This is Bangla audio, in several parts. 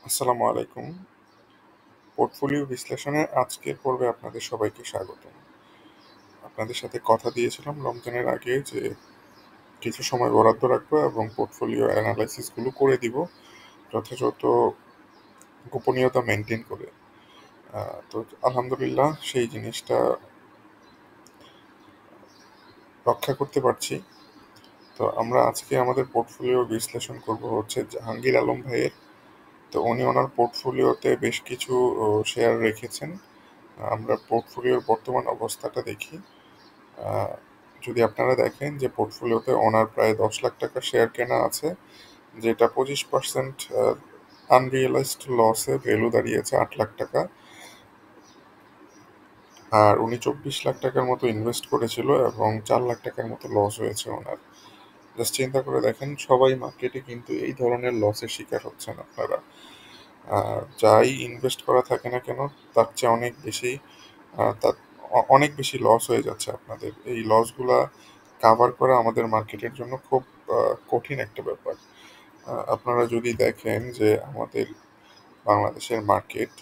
আসসালামু আলাইকুম। পোর্টফোলিও বিশ্লেষণের আজকের পর্বে আপনাদের সবাইকে স্বাগতম। আপনাদের সাথে কথা দিয়েছিলাম রমজানের আগে যে কিছু সময় বরাদ্দ রাখবো এবং পোর্টফোলিও অ্যানালাইসিসগুলো করে দিব যথাযথ গোপনীয়তা মেনটেন করে। তো আলহামদুলিল্লাহ সেই জিনিসটা রক্ষা করতে পারছি। তো আমরা আজকে আমাদের পোর্টফোলিও বিশ্লেষণ করব হচ্ছে জাহাঙ্গীর আলম ভাইয়ের। তো উনি ওনার পোর্টফোলিওতে বেশ কিছু শেয়ার রেখেছেন। আমরা পোর্টফোলিওর বর্তমান অবস্থাটা দেখি। যদি আপনারা দেখেন যে পোর্টফোলিওতে ওনার প্রায় 10 লাখ টাকা শেয়ার কেনা আছে, যেটা 25% আনরিয়েলাইজড লসে ভ্যালু দাঁড়িয়েছে 8 লাখ টাকা। আর উনি 24 লাখ টাকার মতো ইনভেস্ট করেছিল এবং 4 লাখ টাকার মতো লস হয়েছে ওনার। জাস্ট চিন্তা করে দেখেন, সবাই মার্কেটে কিন্তু এই ধরনের লসের শিকার হচ্ছেন আপনারা। যাই ইনভেস্ট করা থাকে না কেন, তার চেয়ে অনেক বেশি তার অনেক বেশি লস হয়ে যাচ্ছে আপনাদের। এই লসগুলা কাভার করা আমাদের মার্কেটের জন্য খুব কঠিন একটা ব্যাপার। আপনারা যদি দেখেন যে আমাদের বাংলাদেশের মার্কেট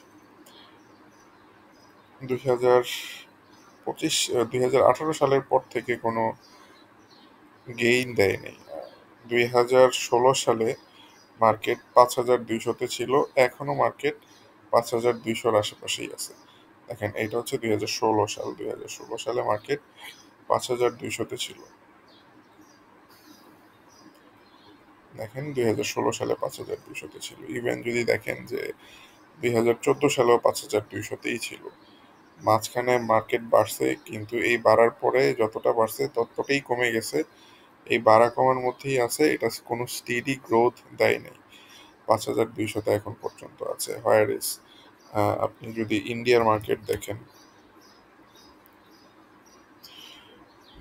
2025 2018 সালের পর থেকে কোনো গেইন দেয়নি। 2016 সালে মার্কেট 5,200-তে ছিল, এখনো মার্কেট 5,200-র আশেপাশেই আছে। দেখেন, এটা হচ্ছে 2016 সাল। 2016 সালে মার্কেট 5,200-তে ছিল। দেখেন, 2016 সালে 5,200-তে ছিল। ইভেন যদি দেখেন যে 2014 সালেও 5,200-তেই ছিল। মাঝখানে মার্কেট বাড়ছে, কিন্তু এই বাড়ার পরে যতটা বাড়ছে ততটাই কমে গেছে। এই বাড়া কমার মধ্যেই আছে, এটা কোনো স্টেডি গ্রোথ দেয় নাই। 5,200-তে এখন পর্যন্ত আছে। হোয়ার ইজ আপনি যদি ইন্ডিয়ার মার্কেট দেখেন,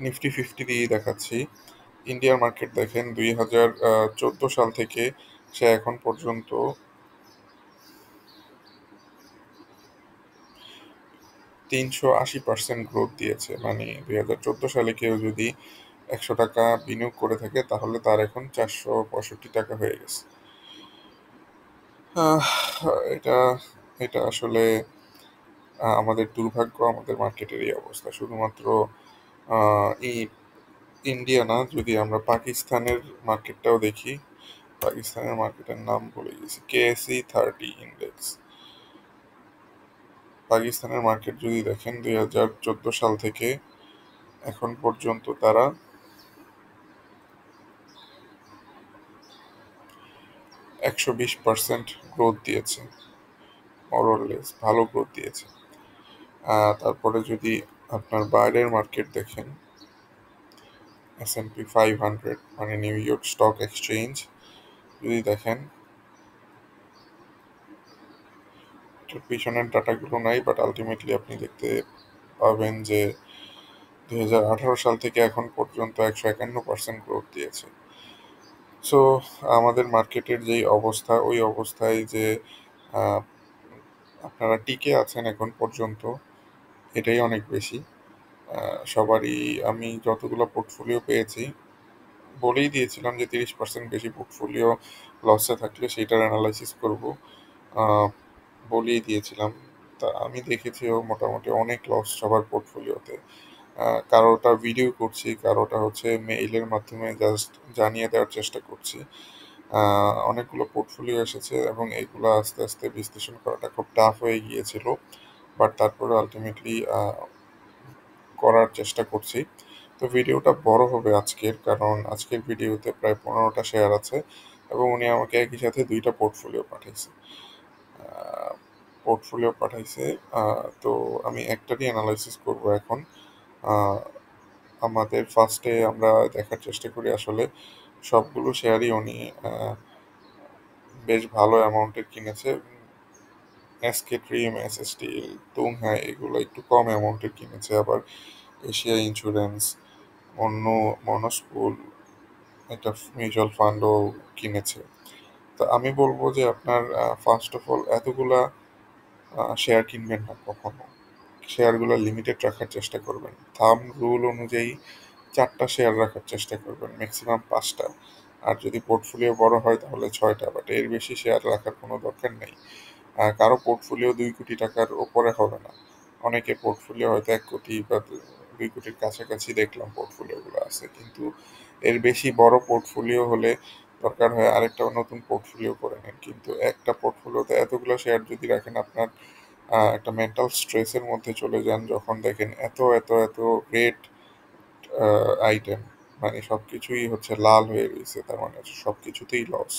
নিফটি 50 দিয়েই দেখাচ্ছি। ইন্ডিয়ার মার্কেট দেখেন, 2014 সাল থেকে সে এখন পর্যন্ত 380% গ্রোথ দিয়েছে। মানে 2014 সালে কেউ যদি 100 টাকা বিনিয়োগ করে থাকে, তাহলে তার এখন 465 টাকা হয়ে গেছে। আহ, এটা এটা আসলে আমাদের দুর্ভাগ্য, আমাদের মার্কেটের এই অবস্থা। শুধুমাত্র এই ইন্ডিয়া না, যদি আমরা পাকিস্তানের মার্কেটটাও দেখি, পাকিস্তানের মার্কেটের নাম বলে গেছি, কেএসই 30 ইন্ডেক্স। পাকিস্তানের মার্কেট যদি দেখেন, 2014 সাল থেকে এখন পর্যন্ত তারা 120% গ্রোথ দিয়েছে। মরলেস ভালো গ্রোথ দিয়েছে। তারপরে যদি আপনার বাইরের মার্কেট দেখেন, S&P 500 মানে নিউ ইয়র্ক স্টক এক্সচেঞ্জ যদি দেখেন, পিছনের ডাটাগুলো নাই, বাট আলটিমেটলি আপনি দেখতে পাবেন যে 2018 সাল থেকে এখন পর্যন্ত 151% গ্রোথ দিয়েছে। সো আমাদের মার্কেটের যেই অবস্থা, ওই অবস্থায় যে আহ, আপনারা টিকে আছেন এখন পর্যন্ত, এটাই অনেক বেশি। সবারই, আমি যতগুলো পোর্টফোলিও পেয়েছি বলেই দিয়েছিলাম যে 30% বেশি পোর্টফোলিও লসে থাকলে সেইটার অ্যানালাইসিস করব। বলেই দিয়েছিলাম। তা আমি দেখেছিও মোটামুটি অনেক লস সবার পোর্টফোলিওতে। কারোটা ভিডিও করছি, কারোটা হচ্ছে মেইলের মাধ্যমে জাস্ট জানিয়ে দেওয়ার চেষ্টা করছি। অনেকগুলো পোর্টফোলিও এসেছে এবং এগুলো আস্তে আস্তে বিশ্লেষণ করাটা খুব টাফ হয়ে গিয়েছিল, বাট তারপরে আলটিমেটলি করার চেষ্টা করছি। তো ভিডিওটা বড় হবে আজকের, কারণ আজকের ভিডিওতে প্রায় 15টা শেয়ার আছে এবং উনি আমাকে একই সাথে 2টা পোর্টফোলিও পাঠাইছে। তো আমি একটারই অ্যানালাইসিস করব এখন। আহ, আমাদের ফার্স্টে আমরা দেখার চেষ্টা করি আসলে সবগুলো শেয়ারই উনি বেশ ভালো অ্যামাউন্টের কিনেছে। SK trim, S still, Tunghai এগুলো একটু কম অ্যামাউন্টের কিনেছে। আবার এশিয়া ইন্স্যুরেন্স, অন্য মনস্কুল, একটা মিউচুয়াল ফান্ডও কিনেছে। তো আমি বলবো যে আপনার ফার্স্ট অফ অল এতগুলা শেয়ার কিনবেন না কখনো। শেয়ারগুলো লিমিটেড রাখার চেষ্টা করবেন। থাম্ব রুল অনুযায়ী 4টা শেয়ার রাখার চেষ্টা করবেন, ম্যাক্সিমাম 5টা। আর যদি পোর্টফোলিও বড় হয় তাহলে 6টা, বাট এর বেশি শেয়ার রাখার কোনো দরকার নেই। কারো পোর্টফোলিও 2 কোটি টাকার ওপরে হবে না। অনেকের পোর্টফোলিও হয়তো 1 কোটি বা 2 কোটির কাছাকাছি দেখলাম পোর্টফোলিওগুলো আছে, কিন্তু এর বেশি বড় পোর্টফোলিও হলে দরকার হয় আরেকটা নতুন পোর্টফোলিও করে নেন। কিন্তু একটা পোর্টফোলিওতে এতগুলো শেয়ার যদি রাখেন, আপনার একটা মেন্টাল স্ট্রেসের মধ্যে চলে যান যখন দেখেন এত এত এত রেট আইটেম, মানে সবকিছুই হচ্ছে লাল হয়ে রয়েছে, তার মানে হচ্ছে সবকিছুতেই লস।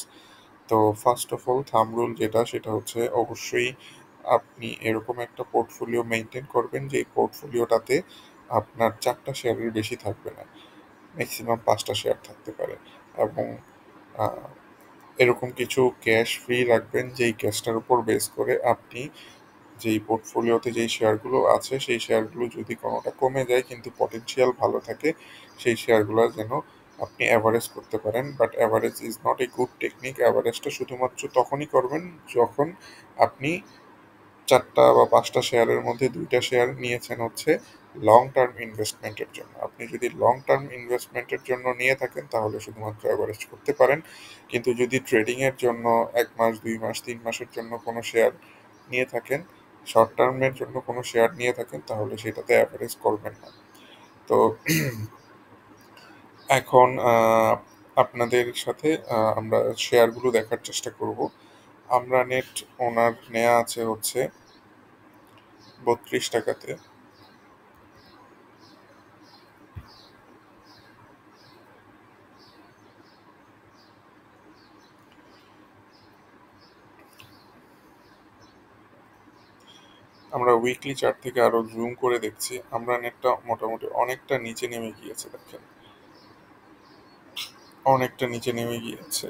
তো first of all thumb rule যেটা, সেটা হচ্ছে অবশ্যই আপনি এরকম একটা পোর্টফোলিও মেনটেন করবেন যে পোর্টফোলিওটাতে আপনার 4টা শেয়ারের বেশি থাকবে না, ম্যাক্সিমাম 5টা শেয়ার থাকতে পারে। এবং আহ, এরকম কিছু ক্যাশ ফ্রি রাখবেন যেই ক্যাশটার উপর বেস করে আপনি যেই পোর্টফোলিওতে যেই শেয়ারগুলো আছে সেই শেয়ারগুলো যদি কোনোটা কমে যায় কিন্তু পটেনশিয়াল ভালো থাকে, সেই শেয়ারগুলো যেন আপনি অ্যাভারেজ করতে পারেন। But average is not a good technique. অ্যাভারেজটা শুধুমাত্র তখনই করবেন যখন আপনি 4টা বা 5টা শেয়ারের মধ্যে 2টা শেয়ার নিয়েছেন হচ্ছে লং টার্ম ইনভেস্টমেন্টের জন্য। আপনি যদি লং টার্ম ইনভেস্টমেন্টের জন্য নিয়ে থাকেন তাহলে শুধুমাত্র অ্যাভারেজ করতে পারেন, কিন্তু যদি ট্রেডিংয়ের জন্য 1 মাস 2 মাস 3 মাসের জন্য কোনো শেয়ার নিয়ে থাকেন, শর্ট টার্মের জন্য কোনো শেয়ার নিয়ে থাকেন, তাহলে সেটাতে অ্যাভারেজ করবেন না। তো এখন আপনাদের সাথে আমরা শেয়ারগুলো দেখার চেষ্টা করব। আমরা নেট ওনার নেওয়া আছে হচ্ছে 32 টাকাতে। আমরা উইকলি চার্ট থেকে আরো জুম করে দেখছি, আমরা নেটটা মোটামুটি অনেকটা নিচে নেমে গিয়েছে, দেখেন অনেকটা নিচে নেমে গিয়েছে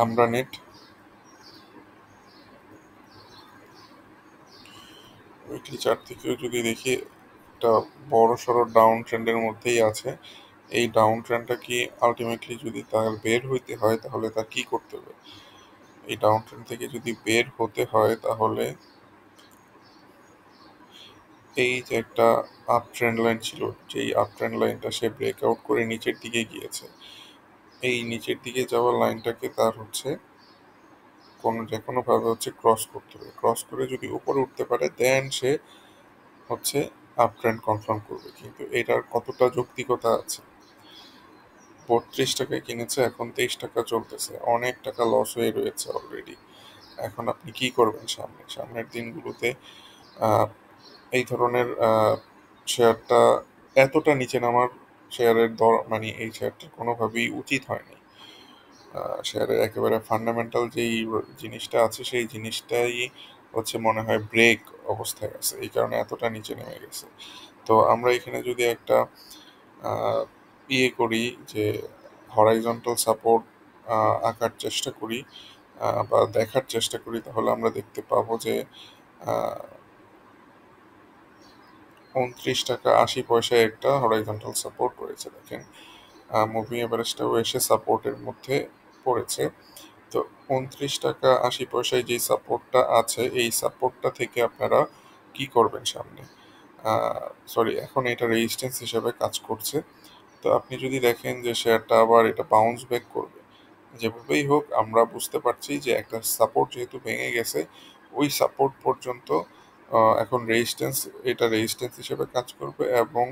আমরা নেট। উইকলি চার্ট থেকেও যদি দেখি, একটা বড় সড়ো ডাউন ট্রেন্ডের মধ্যেই আছে। এই ডাউন ট্রেন্ডটা কি আলটিমেটলি যদি তার বের হইতে হয় তাহলে তার কি করতে হবে? এই ডাউন ট্রেন্ড থেকে যদি বের হতে হয় তাহলে এই যে একটা আপ ট্রেন্ড লাইন ছিল, যেই আপ ট্রেন্ড লাইনটা সে ব্রেকআউট করে নিচের দিকে গিয়েছে, এই নিচের দিকে যাওয়ার লাইনটাকে তার হচ্ছে যে কোনোভাবে হচ্ছে ক্রস করতে হবে। ক্রস করে যদি উপরে উঠতে পারে দেন সে হচ্ছে আপ ট্রেন্ড কনফার্ম করবে। কিন্তু এটার কতটা যৌক্তিকতা আছে? 32 টাকায় কিনেছে, এখন 23 টাকা চলতেছে, অনেক টাকা লস হয়ে রয়েছে অলরেডি। এখন আপনি কি করবেন সামনের দিনগুলোতে? আহ, এই ধরনের শেয়ারটা এতটা নিচে নামার শেয়ারের দর, মানে এই শেয়ারটা কোনোভাবেই উচিত হয়নি। শেয়ারের একেবারে ফান্ডামেন্টাল যেই জিনিসটা আছে সেই জিনিসটাই হচ্ছে মনে হয় ব্রেক অবস্থায় আছে, এই কারণে এতটা নিচে নেমে গেছে। তো আমরা এখানে যদি একটা আহ, করি যে হরাইজন্টাল সাপোর্ট আঁকার চেষ্টা করি বা দেখার চেষ্টা করি, তাহলে আমরা দেখতে পাবো যে 29 টাকা 80 পয়সায় একটা হরাইজন্টাল সাপোর্ট রয়েছে, দেখেন মুভিং এভারেজটাও এসে সাপোর্টের মধ্যে পড়েছে। তো 29 টাকা 80 পয়সায় যে সাপোর্টটা আছে, এই সাপোর্টটা থেকে আপনারা কি করবেন সামনে? সরি, এখন এটা রেজিস্ট্যান্স হিসেবে কাজ করছে। তো আপনি যদি দেখেন যে শেয়ারটা আবার এটা বাউন্স ব্যাক করবে, যেভাবেই হোক আমরা বুঝতে পারছি যে একটা সাপোর্ট যেহেতু ভেঙে গেছে, ওই সাপোর্ট পর্যন্ত এখন রেজিস্ট্যান্স, এটা রেজিস্ট্যান্স হিসেবে কাজ করবে এবং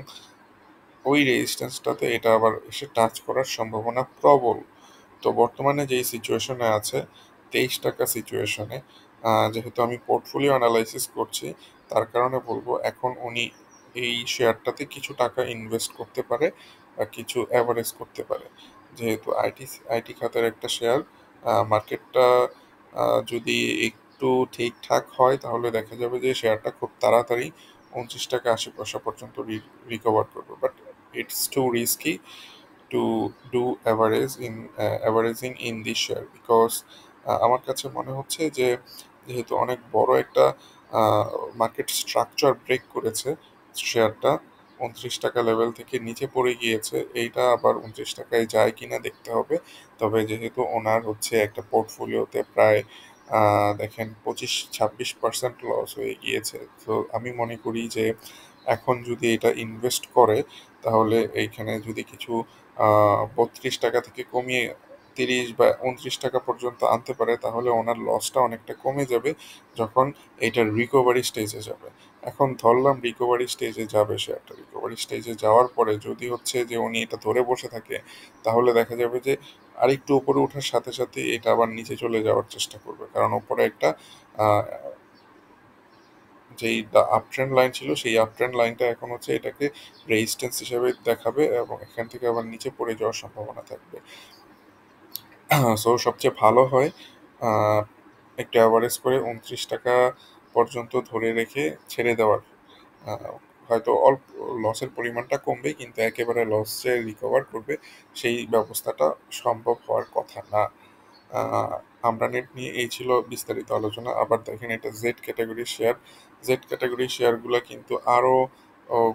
ওই রেজিস্ট্যান্সটাতে এটা আবার এসে টাচ করার সম্ভাবনা প্রবল। তো বর্তমানে যেই সিচুয়েশনে আছে, 23 টাকা সিচুয়েশনে, যেহেতু আমি পোর্টফোলিও অ্যানালাইসিস করছি, তার কারণে বলবো এখন উনি এই শেয়ারটাতে কিছু টাকা ইনভেস্ট করতে পারে বা কিছু অ্যাভারেজ করতে পারে। যেহেতু আইটি খাতের একটা শেয়ার, মার্কেটটা যদি একটু ঠিকঠাক হয় তাহলে দেখা যাবে যে শেয়ারটা খুব তাড়াতাড়ি 29 টাকা 80 পয়সা পর্যন্ত রিকভার করবে। But it's two risky to do averaging in this share, because আমার কাছে মনে হচ্ছে যে যেহেতু অনেক বড় একটা মার্কেট স্ট্রাকচার ব্রেক করেছে, শেয়ারটা 29 টাকা লেভেল থেকে নিচে পড়ে গিয়েছে, এইটা আবার 29 টাকায় যায় কিনা দেখতে হবে। তবে যেহেতু ওনার হচ্ছে একটা পোর্টফোলিওতে প্রায় দেখেন 25-26% লস হয়ে গিয়েছে, তো আমি মনে করি যে এখন যদি এটা ইনভেস্ট করে তাহলে এইখানে যদি কিছু 32 টাকা থেকে কমিয়ে 30 বা 29 টাকা পর্যন্ত আনতে পারে তাহলে ওনার লসটা অনেকটা কমে যাবে যখন এইটার রিকভারি স্টেজে যাবে। এখন ধরলাম রিকভারি স্টেজে যাবে, শেয়ারটা রিকভারি স্টেজে যাওয়ার পরে যদি হচ্ছে যে উনি এটা ধরে বসে থাকে তাহলে দেখা যাবে যে আরেকটু উপরে ওঠার সাথে সাথে এটা আবার নিচে চলে যাওয়ার চেষ্টা করবে, কারণ উপরে একটা আহ, যেই আপ ট্রেন্ড লাইন ছিল সেই আপ ট্রেন্ড লাইনটা এখন হচ্ছে এটাকে রেজিস্ট্যান্স হিসেবে দেখাবে এবং এখান থেকে আবার নিচে পড়ে যাওয়ার সম্ভাবনা থাকবে। সো সবচেয়ে ভালো হয় আহ, একটু অ্যাভারেজ করে 29 টাকা পর্যন্ত ধরে রেখে ছেড়ে দেওয়ার। আহ, হয়তো অল্প লসের পরিমাণটা কমবে কিন্তু একেবারে লস যে রিকভার করবে সেই ব্যবস্থাটা সম্ভব হওয়ার কথা না। আহ, আমরানেট নিয়ে এই ছিল বিস্তারিত আলোচনা। আবার দেখেন এটা জেড ক্যাটাগরির শেয়ার, জেড ক্যাটাগরির শেয়ারগুলো কিন্তু আরো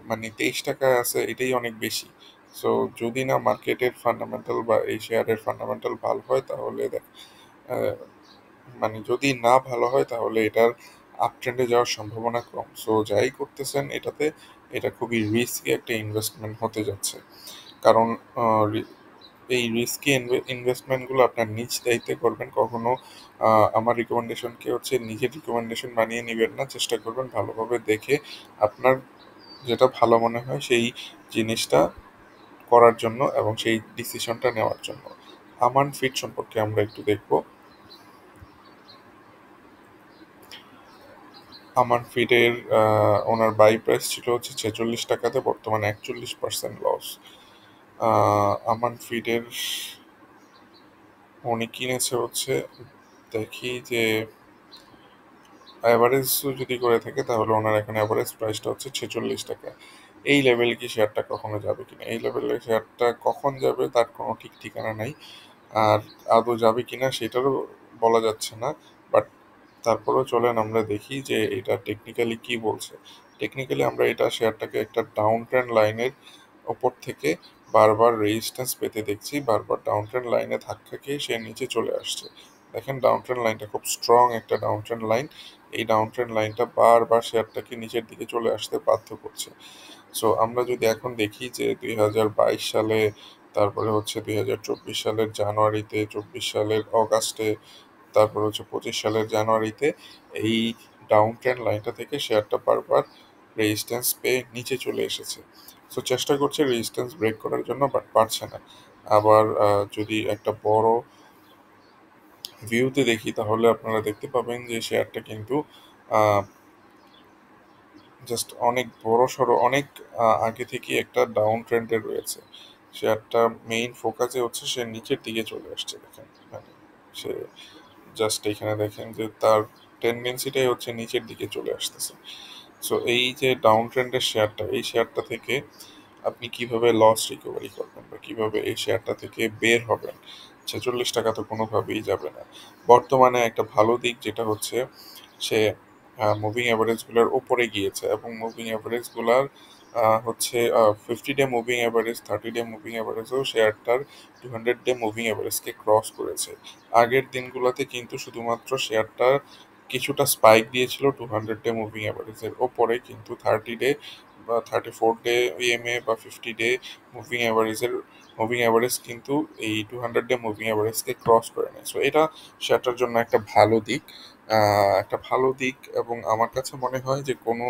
মানে 23 টাকায় আছে, এটাই অনেক বেশি। সো যদি না মার্কেটের ফান্ডামেন্টাল বা এই শেয়ারের ফান্ডামেন্টাল ভালো হয় তাহলে আহ, মানে যদি না ভালো হয় তাহলে এটার আপ ট্রেন্ডে যাওয়ার সম্ভাবনা কম। সো যাই করতেছেন এটাতে, এটা খুবই রিস্কি একটা ইনভেস্টমেন্ট হতে যাচ্ছে। কারণ এই রিস্কি ইনভেস্টমেন্টগুলো আপনার নিজ দায়িত্বে করবেন, কখনো আমার রিকমেন্ডেশনকে হচ্ছে নিজের রিকমেন্ডেশন বানিয়ে নেবেন না, চেষ্টা করবেন ভালোভাবে দেখে আপনার যেটা ভালো মনে হয় সেই জিনিসটা করার জন্য এবং সেই ডিসিশনটা নেওয়ার জন্য। আমান ফিট সম্পর্কে আমরা একটু দেখব। আমান ফিটের ওনার বাই প্রাইস ছিল হচ্ছে 46 টাকাতে, বর্তমানে 41% লস। আমান ফিটের উনি কিনেছে হচ্ছে, দেখি যে অ্যাভারেজ যদি করে থাকে তাহলে ওনার এখন অ্যাভারেজ প্রাইসটা হচ্ছে 46 টাকা। এই লেভেলে কি শেয়ারটা কখনো যাবে কিনা, এই লেভেলে শেয়ারটা কখন যাবে তার কোনো ঠিক ঠিকানা নাই। আর আদৌ যাবে কিনা সেটারও বলা যাচ্ছে না। বাট তারপরেও চলেন আমরা দেখি যে এটা টেকনিক্যালি কি বলছে। টেকনিক্যালি আমরা এটা শেয়ারটাকে একটা ডাউন ট্রেন্ড লাইনের ওপর থেকে বারবার রেজিস্ট্যান্স পেতে দেখছি, বারবার ডাউন ট্রেন্ড লাইনে ধাক্কা খেয়ে সে নিচে চলে আসছে। দেখেন ডাউন ট্রেন্ড লাইনটা খুব স্ট্রং একটা ডাউন ট্রেন্ড লাইন, এই ডাউন ট্রেন্ড লাইনটা বারবার শেয়ারটাকে নিচের দিকে চলে আসতে বাধ্য করছে। সো আমরা যদি এখন দেখি যে 2022 সালে, তারপরে হচ্ছে 2024 সালের জানুয়ারিতে, 24 সালের অগাস্টে, তারপর হচ্ছে 25 সালের জানুয়ারিতে এই ডাউন ট্রেন্ড লাইনটা থেকে শেয়ারটা বারবার রেজিস্ট্যান্স পেয়ে নিচে চলে এসেছে। সো চেষ্টা করছে রেজিস্ট্যান্স ব্রেক করার জন্য বাট পারছে না। আবার যদি একটা বড় ভিউতে দেখি তাহলে আপনারা দেখতে পাবেন যে শেয়ারটা কিন্তু জাস্ট অনেক বড় সড়ো অনেক আগে থেকে একটা ডাউন ট্রেন্ডে রয়েছে। শেয়ারটা মেইন ফোকাসে হচ্ছে সে নিচের দিকে চলে আসছে, দেখেন মানে সে জাস্ট এখানে দেখেন যে তার টেন্ডেন্সিটাই হচ্ছে নিচের দিকে চলে আসতেছে। সো এই যে ডাউন ট্রেন্ডের শেয়ারটা, এই শেয়ারটা থেকে আপনি কিভাবে লস রিকভারি করবেন বা কিভাবে এই শেয়ারটা থেকে বের হবেন? 46 টাকা তো কোনোভাবেই যাবে না। বর্তমানে একটা ভালো দিক যেটা হচ্ছে সে মুভিং অ্যাভারেজগুলোর উপরে গিয়েছে এবং মুভিং অ্যাভারেজগুলার হচ্ছে 50 day moving average, 30 day moving অ্যাভারেজও শেয়ারটার 200 ডে মুভিং অ্যাভারেজকে ক্রস করেছে। আগের দিনগুলোতে কিন্তু শুধুমাত্র শেয়ারটা কিছুটা স্পাইক দিয়েছিল 200 ডে মুভিং অ্যাভারেজের ওপরে, কিন্তু 30 ডে বা 34 ডে ইএমএ বা 50 ডে মুভিং অ্যাভারেজ কিন্তু এই 200 ডে মুভিং অ্যাভারেজকে ক্রস করে নেয়। সো এটা শেয়ারটার জন্য একটা ভালো দিক, একটা ভালো দিক। এবং আমার কাছে মনে হয় যে কোনো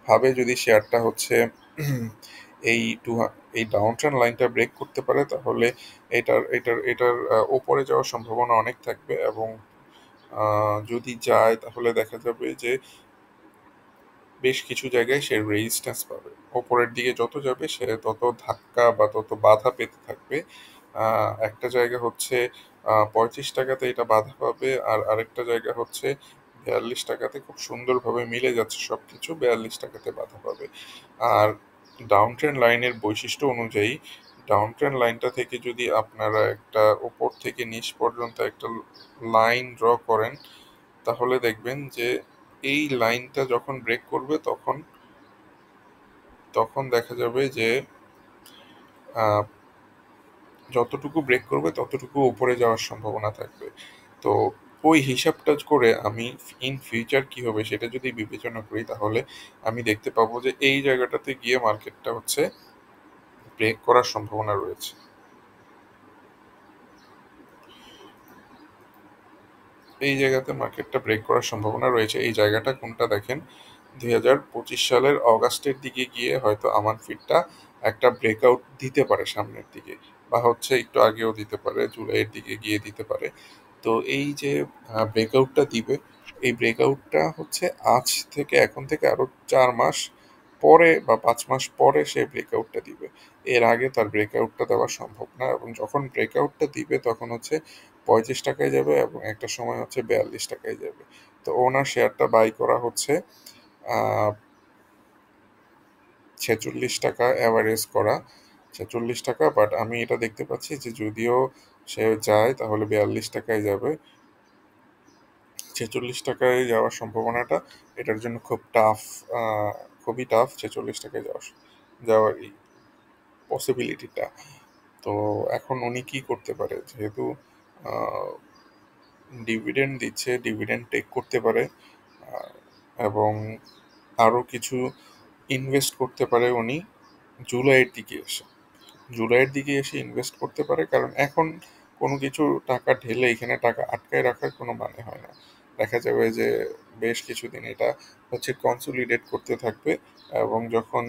ভাবে যদি শেয়ারটা হচ্ছে এই টু এই ডাউন ট্রেন্ড লাইনটা ব্রেক করতে পারে তাহলে এটার ওপরে যাওয়ার সম্ভাবনা অনেক থাকবে এবং যদি যায় তাহলে দেখা যাবে যে বেশ কিছু জায়গায় সে রেজিস্ট্যান্স পাবে। ওপরের দিকে যত যাবে সে তত ধাক্কা বা তত বাধা পেতে থাকবে। একটা জায়গা হচ্ছে 35 টাকাতে এটা বাধা পাবে, আর আরেকটা জায়গা হচ্ছে 42 টাকাতে, খুব সুন্দরভাবে মিলে যাচ্ছে সবকিছু, 42 টাকাতে বাধা পাবে। আর ডাউন ট্রেন্ড লাইনের বৈশিষ্ট্য অনুযায়ী ডাউন ট্রেন্ড লাইনটা থেকে যদি আপনারা একটা উপর থেকে নিচ পর্যন্ত একটা লাইন ড্র করেন তাহলে দেখবেন যে এই লাইনটা যখন ব্রেক করবে তখন তখন দেখা যাবে যে আহ, যতটুকু ব্রেক করবে ততটুকু উপরে যাওয়ার সম্ভাবনা থাকবে। তো ওই হিসাবটা করে আমি ইন ফিউচার কি হবে সেটা যদি বিবেচনা করি, তাহলে আমি দেখতে পাবো যে এই জায়গাটাতে গিয়ে মার্কেটটা হচ্ছে ব্রেক করার সম্ভাবনা রয়েছে। এই জায়গাতে মার্কেটটা ব্রেক করার সম্ভাবনা রয়েছে। এই জায়গাটা কোনটা দেখেন, 2025 সালের অগাস্টের দিকে গিয়ে হয়তো আমান ফিডটা একটা ব্রেকআউট দিতে পারে সামনের দিকে, বা হচ্ছে একটু আগেও দিতে পারে, জুলাইয়ের দিকে গিয়ে দিতে পারে। তো এই যে ব্রেকআউটটা দিবে, এই ব্রেকআউটটা হচ্ছে আজ থেকে, এখন থেকে আরো 4 মাস পরে বা 5 মাস পরে সে ব্রেকআউটটা দিবে। এর আগে তার ব্রেকআউটটা দেওয়া সম্ভব না, এবং যখন ব্রেকআউটটা দিবে তখন হচ্ছে 35 টাকায় যাবে এবং একটা সময় হচ্ছে 42 টাকায় যাবে। তো ওনার শেয়ারটা বাই করা হচ্ছে 46 টাকা, অ্যাভারেজ করা 46 টাকা। বাট আমি এটা দেখতে পাচ্ছি যে যদিও সে যায় তাহলে 42 টাকায় যাবে। 46 টাকায় যাওয়ার সম্ভাবনাটা এটার জন্য খুব টাফ, খুবই টাফ 46 টাকায় যাওয়ার এই পসিবিলিটিটা। তো এখন উনি কি করতে পারে, যেহেতু ডিভিডেন্ড দিচ্ছে, ডিভিডেন্ড টেক করতে পারে, আহ, এবং আরও কিছু ইনভেস্ট করতে পারে উনি জুলাইয়ের দিকে এসে। জুলাইয়ের দিকে এসে ইনভেস্ট করতে পারে, কারণ এখন কোনো কিছু টাকা ঢেলে এখানে টাকা আটকায় রাখার কোনো মানে হয় না। দেখা যাবে যে বেশ কিছুদিন এটা হচ্ছে কনসোলিডেট করতে থাকবে, এবং যখন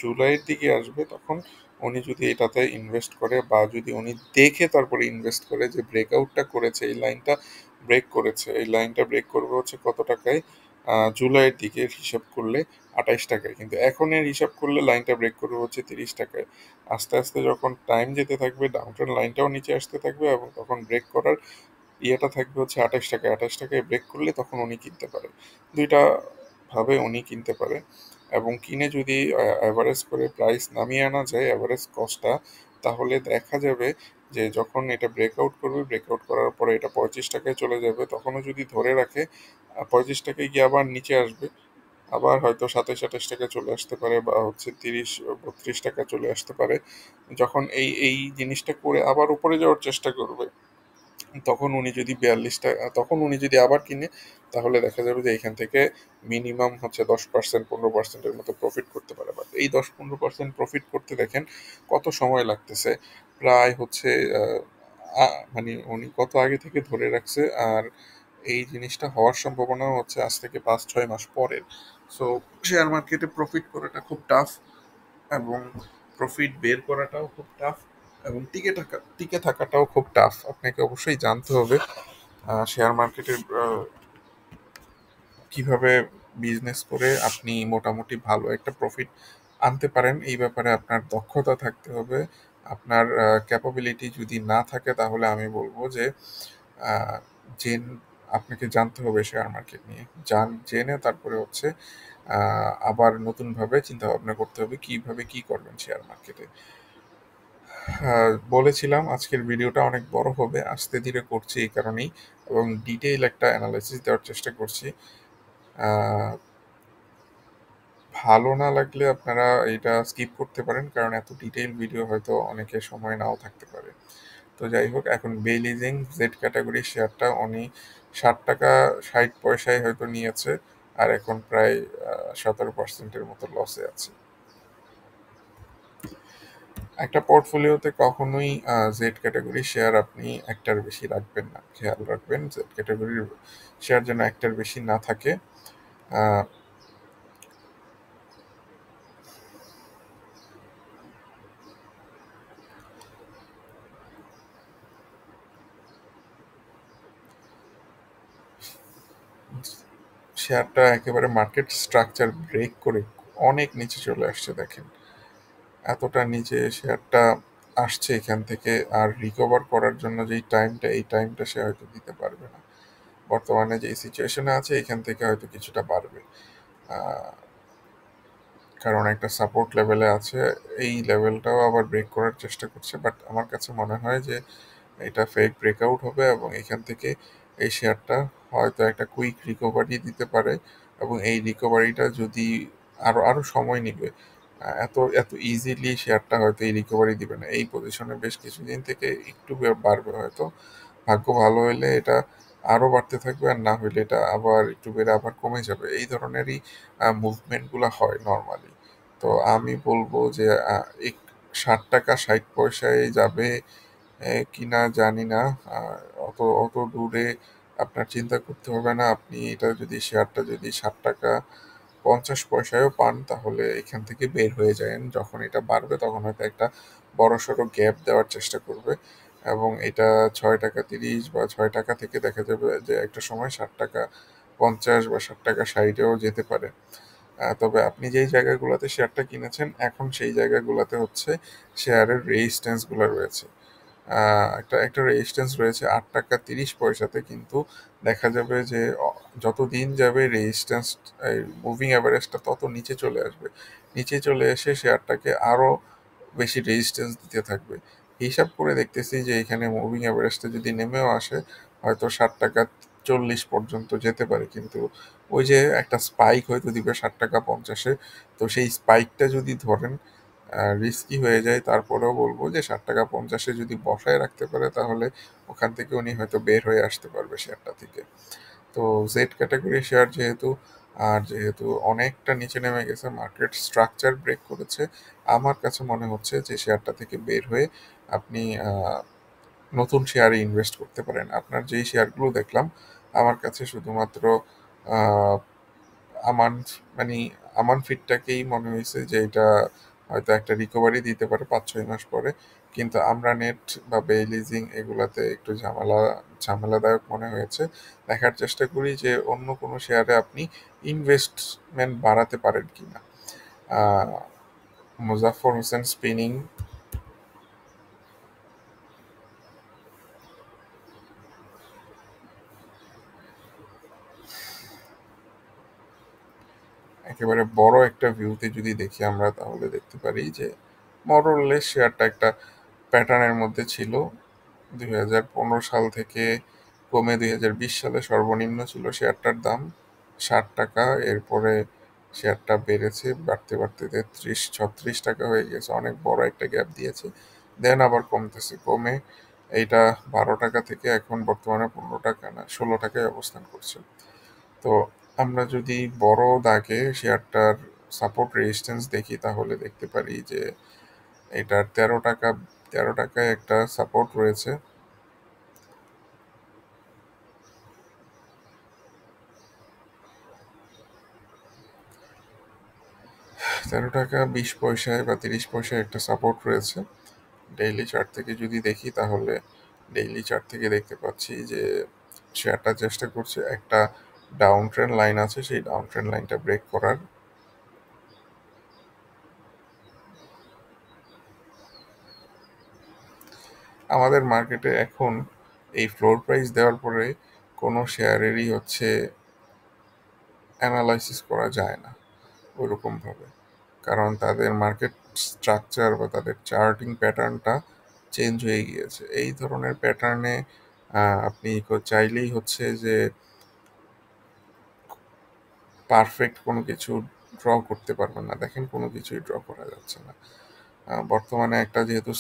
জুলাইয়ের দিকে আসবে তখন উনি যদি এটাতে ইনভেস্ট করে, বা যদি উনি দেখে তারপরে ইনভেস্ট করে যে ব্রেকআউটটা করেছে, এই লাইনটা ব্রেক করেছে, এই লাইনটা ব্রেক করবে হচ্ছে কত টাকায়, জুলাইয়ের দিকে হিসাব করলে 28 টাকায়, কিন্তু এখনের হিসাব করলে লাইনটা ব্রেক করবে হচ্ছে 30 টাকায়। আস্তে আস্তে যখন টাইম যেতে থাকবে, ডাউনট্রেন লাইনটাও নিচে আসতে থাকবে, এবং তখন ব্রেক করার ইয়েটা থাকবে হচ্ছে 28 টাকায়। 28 টাকায় ব্রেক করলে তখন উনি কিনতে পারে। দুইটা ভাবে উনি কিনতে পারে, এবং কিনে যদি অ্যাভারেজ করে প্রাইস নামিয়ে আনা যায়, অ্যাভারেজ কস্টটা, তাহলে দেখা যাবে যে যখন এটা ব্রেকআউট করবে, ব্রেকআউট করার পরে এটা 35 টাকায় চলে যাবে, তখনও যদি ধরে রাখে 35 টাকায় গিয়ে আবার নিচে আসবে, আবার হয়তো 27-28 টাকা চলে আসতে পারে, বা হচ্ছে 30-32 টাকা চলে আসতে পারে। যখন এই জিনিসটা করে আবার উপরে যাওয়ার চেষ্টা করবে, তখন উনি যদি আবার কিনে, তাহলে দেখা যাবে যে এখান থেকে মিনিমাম হচ্ছে 10%, 15%-এর মতো প্রফিট করতে পারে। বাট এই 10-15% প্রফিট করতে দেখেন কত সময় লাগতেছে। প্রায় হচ্ছে মানে উনি কত আগে থেকে ধরে রাখছে, আর এই জিনিসটা হওয়ার সম্ভাবনা হচ্ছে আজ থেকে 5-6 মাস পরের। সো শেয়ার মার্কেটে প্রফিট করাটা খুব টাফ, এবং প্রফিট বের করাটাও খুব টাফ, এবং টিকে থাকাটাও খুব টাফ। আপনাকে অবশ্যই জানতে হবে শেয়ার মার্কেটের কিভাবে বিজনেস করে আপনি মোটামুটি ভালো একটা প্রফিট আনতে পারেন। এই ব্যাপারে আপনার দক্ষতা থাকতে হবে। আপনার ক্যাপাবিলিটি যদি না থাকে, তাহলে আমি বলবো যে আহ, জেন আপনাকে জানতে হবে শেয়ার মার্কেট নিয়ে। জেনে তারপরে হচ্ছে আবার নতুনভাবে চিন্তা ভাবনা করতে হবে কিভাবে কি করবেন শেয়ার মার্কেটে। বলেছিলাম আজকের ভিডিওটা অনেক বড় হবে, আস্তে ধীরে করছি এই কারণেই, এবং ডিটেইল একটা অ্যানালাইসিস দেওয়ার চেষ্টা করছি। আহ, ভালো না লাগলে আপনারা এটা স্কিপ করতে পারেন, কারণ এত ডিটেইল ভিডিও হয়তো অনেকের সময় নাও থাকতে পারে। তো যাই হোক, এখন বেইলিজিং জেড ক্যাটাগরি শেয়ারটা উনি 60 টাকা 60 পয়সায় হয়তো নিয়েছে, আর এখন প্রায় 17%-এর মতো লসে আছে। একটা পোর্টফোলিওতে কখনোই জেড ক্যাটাগরি শেয়ার আপনি একটার বেশি রাখবেন না। খেয়াল রাখবেন জেড ক্যাটাগরির শেয়ার যেন একটার বেশি না থাকে। আহ, শেয়ারটা একেবারে মার্কেট স্ট্রাকচার ব্রেক করে অনেক নিচে চলে আসছে দেখেন। এতটা নিচে শেয়ারটা আসছে এখান থেকে, আর রিকভার করার জন্য যেই টাইমটা, এই টাইমটা সে হয়তো দিতে পারবে না। বর্তমানে যে সিচুয়েশনে আছে এখান থেকে হয়তো কিছুটা বাড়বে, আহ, কারণ একটা সাপোর্ট লেভেলে আছে। এই লেভেলটাও আবার ব্রেক করার চেষ্টা করছে, বাট আমার কাছে মনে হয় যে এটা ফেক ব্রেকআউট হবে, এবং এখান থেকে এই শেয়ারটা হয়তো একটা কুইক রিকভারি দিতে পারে, এবং এই রিকভারিটা যদি আরো আরো সময় নেবে। এত এত ইজিলি শেয়ারটা হয়তো এই রিকভারি দিবে না। এই পজিশনে বেশ কিছুদিন থেকে একটু বাড়বে হয়তো, ভাগ্য ভালো হলে এটা আরও বাড়তে থাকবে, আর না হইলে এটা আবার একটু বেড়ে আবার কমে যাবে। এই ধরনেরই মুভমেন্টগুলো হয় নরমালি। তো আমি বলব যে এই ৳৬০ ৳৬০ যাবে কিনা জানি না। আ অত অত দূরে আপনার চিন্তা করতে হবে না। আপনি এটা যদি শেয়ারটা যদি ৳৬০.৫০ও পান তাহলে এখান থেকে বের হয়ে যায়েন। যখন এটা বাড়বে তখন হয়তো একটা বড়সড় গ্যাপ দেওয়ার চেষ্টা করবে এবং এটা ৳৬.৩০ বা ৳৬ থেকে দেখা যাবে যে একটা সময় ৳৭.৫০ বা ৳৭.৬০ ও যেতে পারে। তবে আপনি যেই জায়গাগুলোতে শেয়ারটা কিনেছেন এখন সেই জায়গাগুলোতে হচ্ছে শেয়ারের রেজিস্ট্যান্স গুলা রয়েছে। একটা একটা রেজিস্ট্যান্স রয়েছে ৳৮.৩০ কিন্তু দেখা যাবে যে যত দিন যাবে রেজিস্ট্যান্স এই মুভিং এভারেজটা তত নিচে চলে আসবে। নিচে চলে এসে শেয়ারটাকে আরো বেশি রেজিস্ট্যান্স দিতে থাকবে। হিসাব করে দেখতেছি যে এখানে মুভিং এভারেজটা যদি নেমেও আসে হয়তো ৳৭.৪০ পর্যন্ত যেতে পারে। কিন্তু ওই যে একটা স্পাইক হয়তো দিবে ৳৭.৫০ তো সেই স্পাইকটা যদি ধরেন রিস্কি হয়ে যায় তারপরেও বলব যে ৳৭.৫০ যদি বসায় রাখতে পারে তাহলে ওখান থেকে উনি হয়তো বের হয়ে আসতে পারবে শেয়ারটা থেকে। তো জেড ক্যাটাগরি শেয়ার যেহেতু আর যেহেতু অনেকটা নিচে নেমে গেছে মার্কেট স্ট্রাকচার ব্রেক করেছে আমার কাছে মনে হচ্ছে যে শেয়ারটা থেকে বের হয়ে আপনি নতুন শেয়ারে ইনভেস্ট করতে পারেন। আপনার যেই শেয়ারগুলো দেখলাম আমার কাছে শুধুমাত্র আহ, আমান মানে আমান ফিডটাকেই মনে হয়েছে যে এটা হয়তো একটা রিকভারি দিতে পারে ৫-৬ মাস পরে। কিন্তু আমরা নেট বা বে লিজিং এগুলাতে একটু ঝামেলাদায়ক মনে হয়েছে। দেখার চেষ্টা করি যে অন্য কোনো শেয়ারে আপনি ইনভেস্টমেন্ট বাড়াতে পারেন কিনা। আহ, মুজাফফর হোসেন স্পিনিং একেবারে বড় একটা ভিউতে যদি দেখি আমরা তাহলে দেখতে পারি যে মরলেস শেয়ারটা একটা প্যাটার্নের মধ্যে ছিল। ২০১৫ সাল থেকে কমে ২০২০ সালে সর্বনিম্ন ছিল শেয়ারটার দাম ৳৬০। এরপরে শেয়ারটা বেড়েছে বাড়তে বাড়তে ৩৩-৩৬ টাকা হয়ে গেছে, অনেক বড় একটা গ্যাপ দিয়েছে। দেন আবার কমতেছে, কমে এইটা ৳১২ থেকে এখন বর্তমানে ৳১৫ না ৳১৬ অবস্থান করছে। তো আমরা যদি বড় দাগে শেয়ারটার সাপোর্ট রেজিস্ট্যান্স দেখি তাহলে দেখতে পারি যে এটার তেরো টাকায় একটা সাপোর্ট রয়েছে। ৳১৩.২০ বা ৩০ পয়সায় একটা সাপোর্ট রয়েছে। ডেইলি চার্ট থেকে যদি দেখি তাহলে ডেইলি চার্ট থেকে দেখতে পাচ্ছি যে শেয়ারটা চেষ্টা করছে একটা ডাউন ট্রেন্ড লাইন আছে সেই ডাউন ট্রেন্ড লাইনটা ব্রেক করার। আমাদের মার্কেটে এখন এই ফ্লোর প্রাইস দেওয়ার পরে কোনো শেয়ারেরই হচ্ছে অ্যানালাইসিস করা যায় না ওইরকমভাবে, কারণ তাদের মার্কেট স্ট্রাকচার বা তাদের চার্টিং প্যাটার্নটা চেঞ্জ হয়ে গিয়েছে। এই ধরনের প্যাটার্নে আপনি চাইলেই হচ্ছে যে পারফেক্ট কোনো কিছু ড্র করতে পারবেন না। দেখেন কোনো কিছুই ড্র করা যাচ্ছে না। বর্তমানে একটা যেহেতু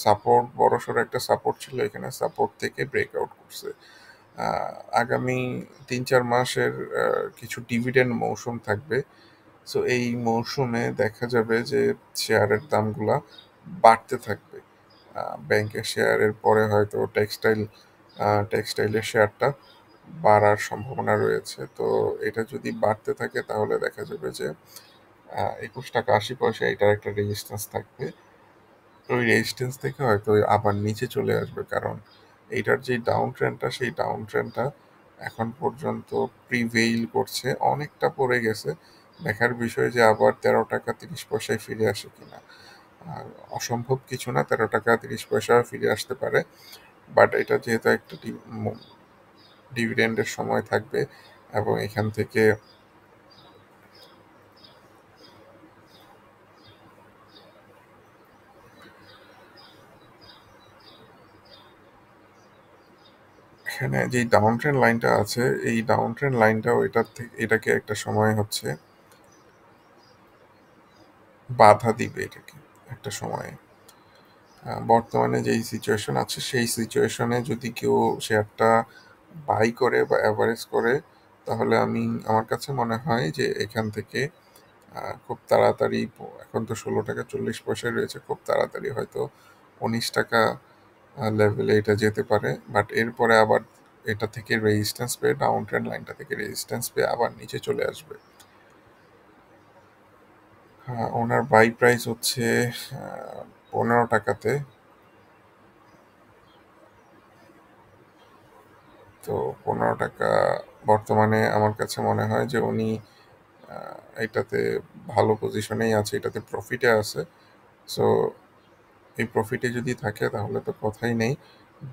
সাপোর্ট বড়সড় একটা সাপোর্ট ছিল এখানে সাপোর্ট থেকে ব্রেকআউট করছে। আগামী ৩-৪ মাসের কিছু ডিভিডেন্ড মৌসুম থাকবে। সো এই মৌসুমে দেখা যাবে যে শেয়ারের দামগুলা বাড়তে থাকবে। ব্যাংকের শেয়ারের পরে হয়তো টেক্সটাইলের শেয়ারটা বাড়ার সম্ভাবনা রয়েছে। তো এটা যদি বাড়তে থাকে তাহলে দেখা যাবে যে ৳২১.৮০ এটার একটা রেজিস্ট্যান্স থাকবে। ওই রেজিস্ট্যান্স থেকে হয়তো আবার নিচে চলে আসবে, কারণ এইটার যে ডাউন ট্রেন্ডটা সেই ডাউন ট্রেন্ডটা এখন পর্যন্ত প্রিভেইল করছে, অনেকটা পড়ে গেছে। দেখার বিষয় যে আবার ৳১৩.৩০ ফিরে আসে কিনা। আর অসম্ভব কিছু না, ৳১৩.৩০ ফিরে আসতে পারে। বাট এটা যেহেতু একটা ডিভিডেন্ডের সময় থাকবে এবং এখান থেকে এখানে যে ডাউন ট্রেন্ড লাইনটা আছে এই ডাউন ট্রেন্ড লাইনটাও এটাকে একটা সময় হচ্ছে বাধা দিবে এটাকে একটা সময়ে। বর্তমানে যেই সিচুয়েশন আছে সেই সিচুয়েশনে যদি কেউ শেয়ারটা বাই করে বা অ্যাভারেজ করে, তাহলে আমার কাছে মনে হয় যে এখান থেকে খুব তাড়াতাড়ি এখন তো 16 টাকা 40 পয়সায় রয়েছে, খুব তাড়াতাড়ি হয়তো 19 টাকা লেভেলে এটা যেতে পারে। বাট এরপরে আবার এটা থেকে রেজিস্ট্যান্স পেয়ে, ডাউন ট্রেন্ড লাইনটা থেকে রেজিস্ট্যান্স পেয়ে আবার নিচে চলে আসবে। হ্যাঁ, ওনার বাই প্রাইস হচ্ছে 15 টাকাতে। তো 15 টাকা বর্তমানে আমার কাছে মনে হয় যে উনি এটাতে ভালো পজিশনেই আছে, এটাতে প্রফিটে আছে। সো এই প্রফিটে যদি থাকে তাহলে তো কথাই নেই।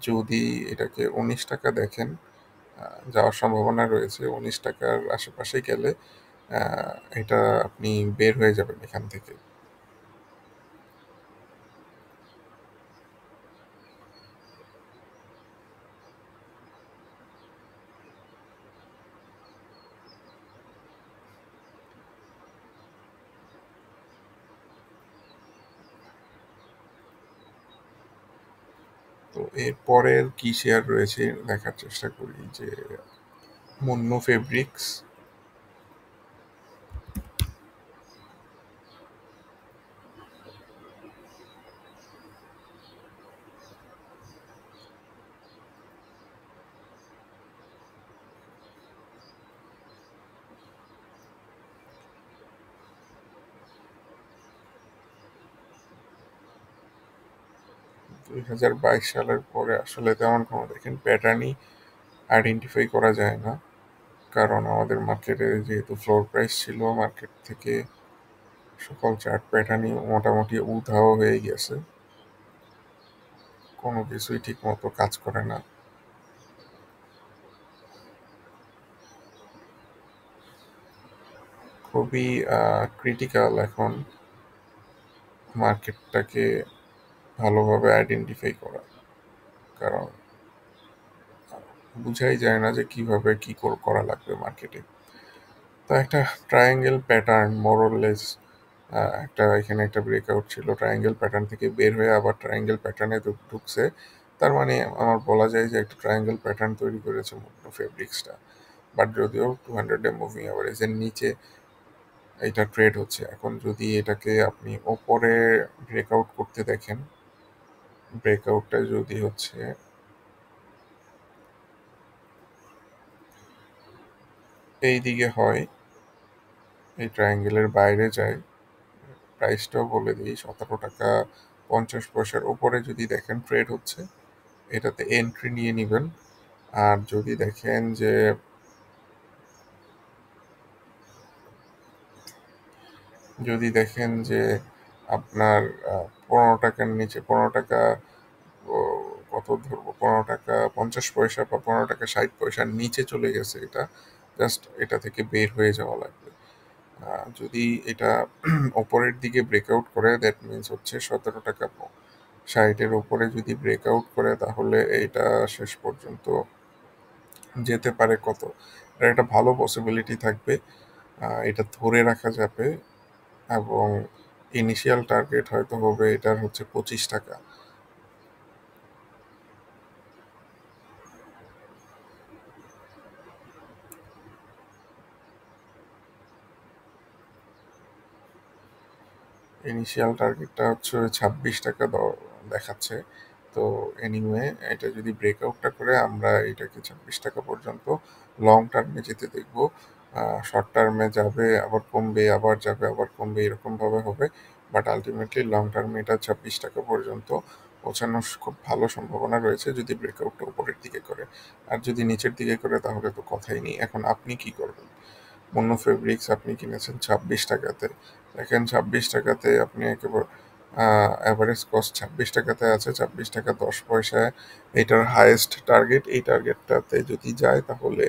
যদি এটাকে 19 টাকা দেখেন, যাওয়ার সম্ভাবনা রয়েছে 19 টাকার আশেপাশে গেলে এটা আপনি বের হয়ে যাবেন এখান থেকে। তো এর পরের কি শেয়ার রয়েছে দেখার চেষ্টা করি, যে মুন্নু ফেব্রিক্স। 2022 সালের পরে আসলে তেমন কোনো দেখেন প্যাটার্নই আইডেন্টিফাই করা যায় না, কারণ আমাদের মার্কেটে যেহেতু ফ্লোর প্রাইস ছিল, মার্কেট থেকে সকল চার্ট প্যাটার্নই মোটামুটি উধাও হয়ে গেছে, কোনো কিছুই ঠিক মতো কাজ করে না। খুবই ক্রিটিক্যাল এখন মার্কেটটাকে ভালোভাবে আইডেন্টিফাই করা, কারণ বুঝাই যায় না যে কিভাবে কি করা লাগবে মার্কেটে। তো একটা ট্রায়াঙ্গেল প্যাটার্ন মোরলেস, একটা এখানে একটা ব্রেকআউট ছিল, ট্রায়াঙ্গেল প্যাটার্ন থেকে বের হয়ে আবার ট্রায়াঙ্গেল প্যাটার্নে ঢুকছে। তার মানে আমার বলা যায় যে একটা ট্রায়াঙ্গেল প্যাটার্ন তৈরি করেছে ফেব্রিক্সটা। বাট যদিও 200 ডে মুভিং অ্যাভারেজের নিচে এটা ট্রেড হচ্ছে, এখন যদি এটাকে আপনি ওপরে ব্রেকআউট করতে দেখেন, ব্রেকআউটটা যদি হচ্ছে এই দিকে হয়, এই ট্রায়াঙ্গেলের বাইরে যায়, প্রাইসটাও বলে দিই 17 টাকা 50 পয়সার উপরে যদি দেখেন ট্রেড হচ্ছে, এটাতে এন্ট্রি নিয়ে নেবেন। আর যদি দেখেন যে আপনার 15 টাকার নিচে, 15 টাকা কত ধরবো, 15 টাকা 50 পয়সা বা 15 টাকা 60 পয়সার নিচে চলে গেছে, এটা জাস্ট এটা থেকে বের হয়ে যাওয়া লাগবে। যদি এটা ওপরের দিকে ব্রেকআউট করে, দ্যাট মিনস হচ্ছে 17 টাকা 60-এর উপরে যদি ব্রেকআউট করে, তাহলে এইটা শেষ পর্যন্ত যেতে পারে কত, এটা একটা ভালো পসিবিলিটি থাকবে, এটা ধরে রাখা যাবে। এবং ইনিশিয়াল টার্গেট হয়তো হবে এটার হচ্ছে 25 টাকা। ইনিশিয়াল টার্গেটটা হচ্ছে 26 টাকা দেখাচ্ছে। তো এনিওয়ে, এটা যদি ব্রেকআউটটা করে আমরা এটাকে 26 টাকা পর্যন্ত লং টার্মে যেতে দেখব। শর্ট টার্মে যাবে আবার কমবে, আবার যাবে আবার কমবে, এরকমভাবে হবে। বাট আলটিমেটলি লং টার্মে এটা 26 টাকা পর্যন্ত পৌঁছানোর খুব ভালো সম্ভাবনা রয়েছে যদি ব্রেকআউটটা উপরের দিকে করে। আর যদি নিচের দিকে করে তাহলে তো কথাই নেই। এখন আপনি কি করবেন? অন্য ফেব্রিক্স আপনি কিনেছেন 26 টাকাতে, দেখেন 26 টাকাতে আপনি একেবারে অ্যাভারেজ কস্ট 26 টাকাতে আছে, 26 টাকা 10 পয়সায় এটার হাইয়েস্ট টার্গেট। এই টার্গেটটাতে যদি যায় তাহলে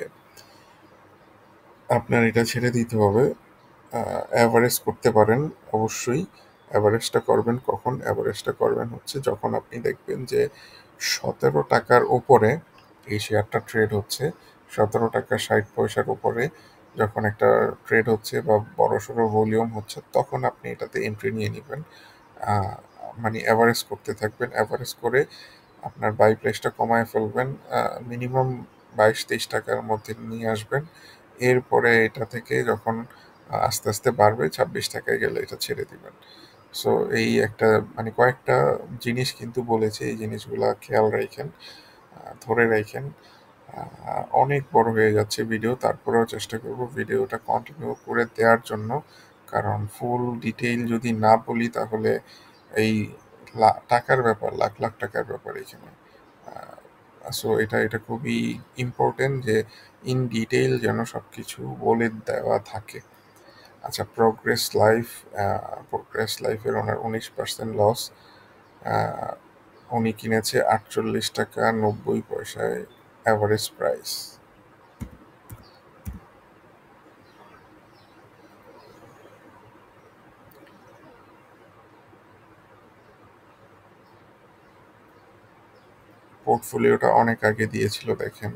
আপনার এটা ছেড়ে দিতে হবে। অ্যাভারেজ করতে পারেন অবশ্যই। অ্যাভারেজটা করবেন কখন? অ্যাভারেজটা করবেন হচ্ছে যখন আপনি দেখবেন যে 17 টাকার ওপরে এই শেয়ারটা ট্রেড হচ্ছে, 17 টাকা 60 পয়সার উপরে যখন একটা ট্রেড হচ্ছে বা বড়সড় ভলিউম হচ্ছে, তখন আপনি এটাতে এন্ট্রি নিয়ে নেবেন। আহ, মানে অ্যাভারেজ করতে থাকবেন, অ্যাভারেজ করে আপনার বাই প্রাইসটা কমায় ফেলবেন। মিনিমাম 22-23 টাকার মধ্যে নিয়ে আসবেন। এরপরে এটা থেকে যখন আস্তে আস্তে বাড়বে 26 টাকায় গেলে এটা ছেড়ে দিবেন। সো এই একটা মানে কয়েকটা জিনিস কিন্তু বলেছি, এই জিনিসগুলা খেয়াল রাখেন, ধরে রাখেন। অনেক বড় হয়ে যাচ্ছে ভিডিও, তারপরেও চেষ্টা করব ভিডিওটা কন্টিনিউ করে দেওয়ার জন্য। কারণ ফুল ডিটেইল যদি না বলি তাহলে এই টাকার ব্যাপার, লাখ লাখ টাকার ব্যাপার এখানে। সো এটা এটা খুবই ইম্পর্টেন্ট যে ইন ডিটেইল যেন সব কিছু বলে দেওয়া থাকে। আচ্ছা, প্রোগ্রেস লাইফের ওনার 19% লস। উনি কিনেছে 48 টাকা 90 পয়সায়, অ্যাভারেজ প্রাইস। পোর্টফোলিওটা অনেক আগে দিয়েছিল দেখেন।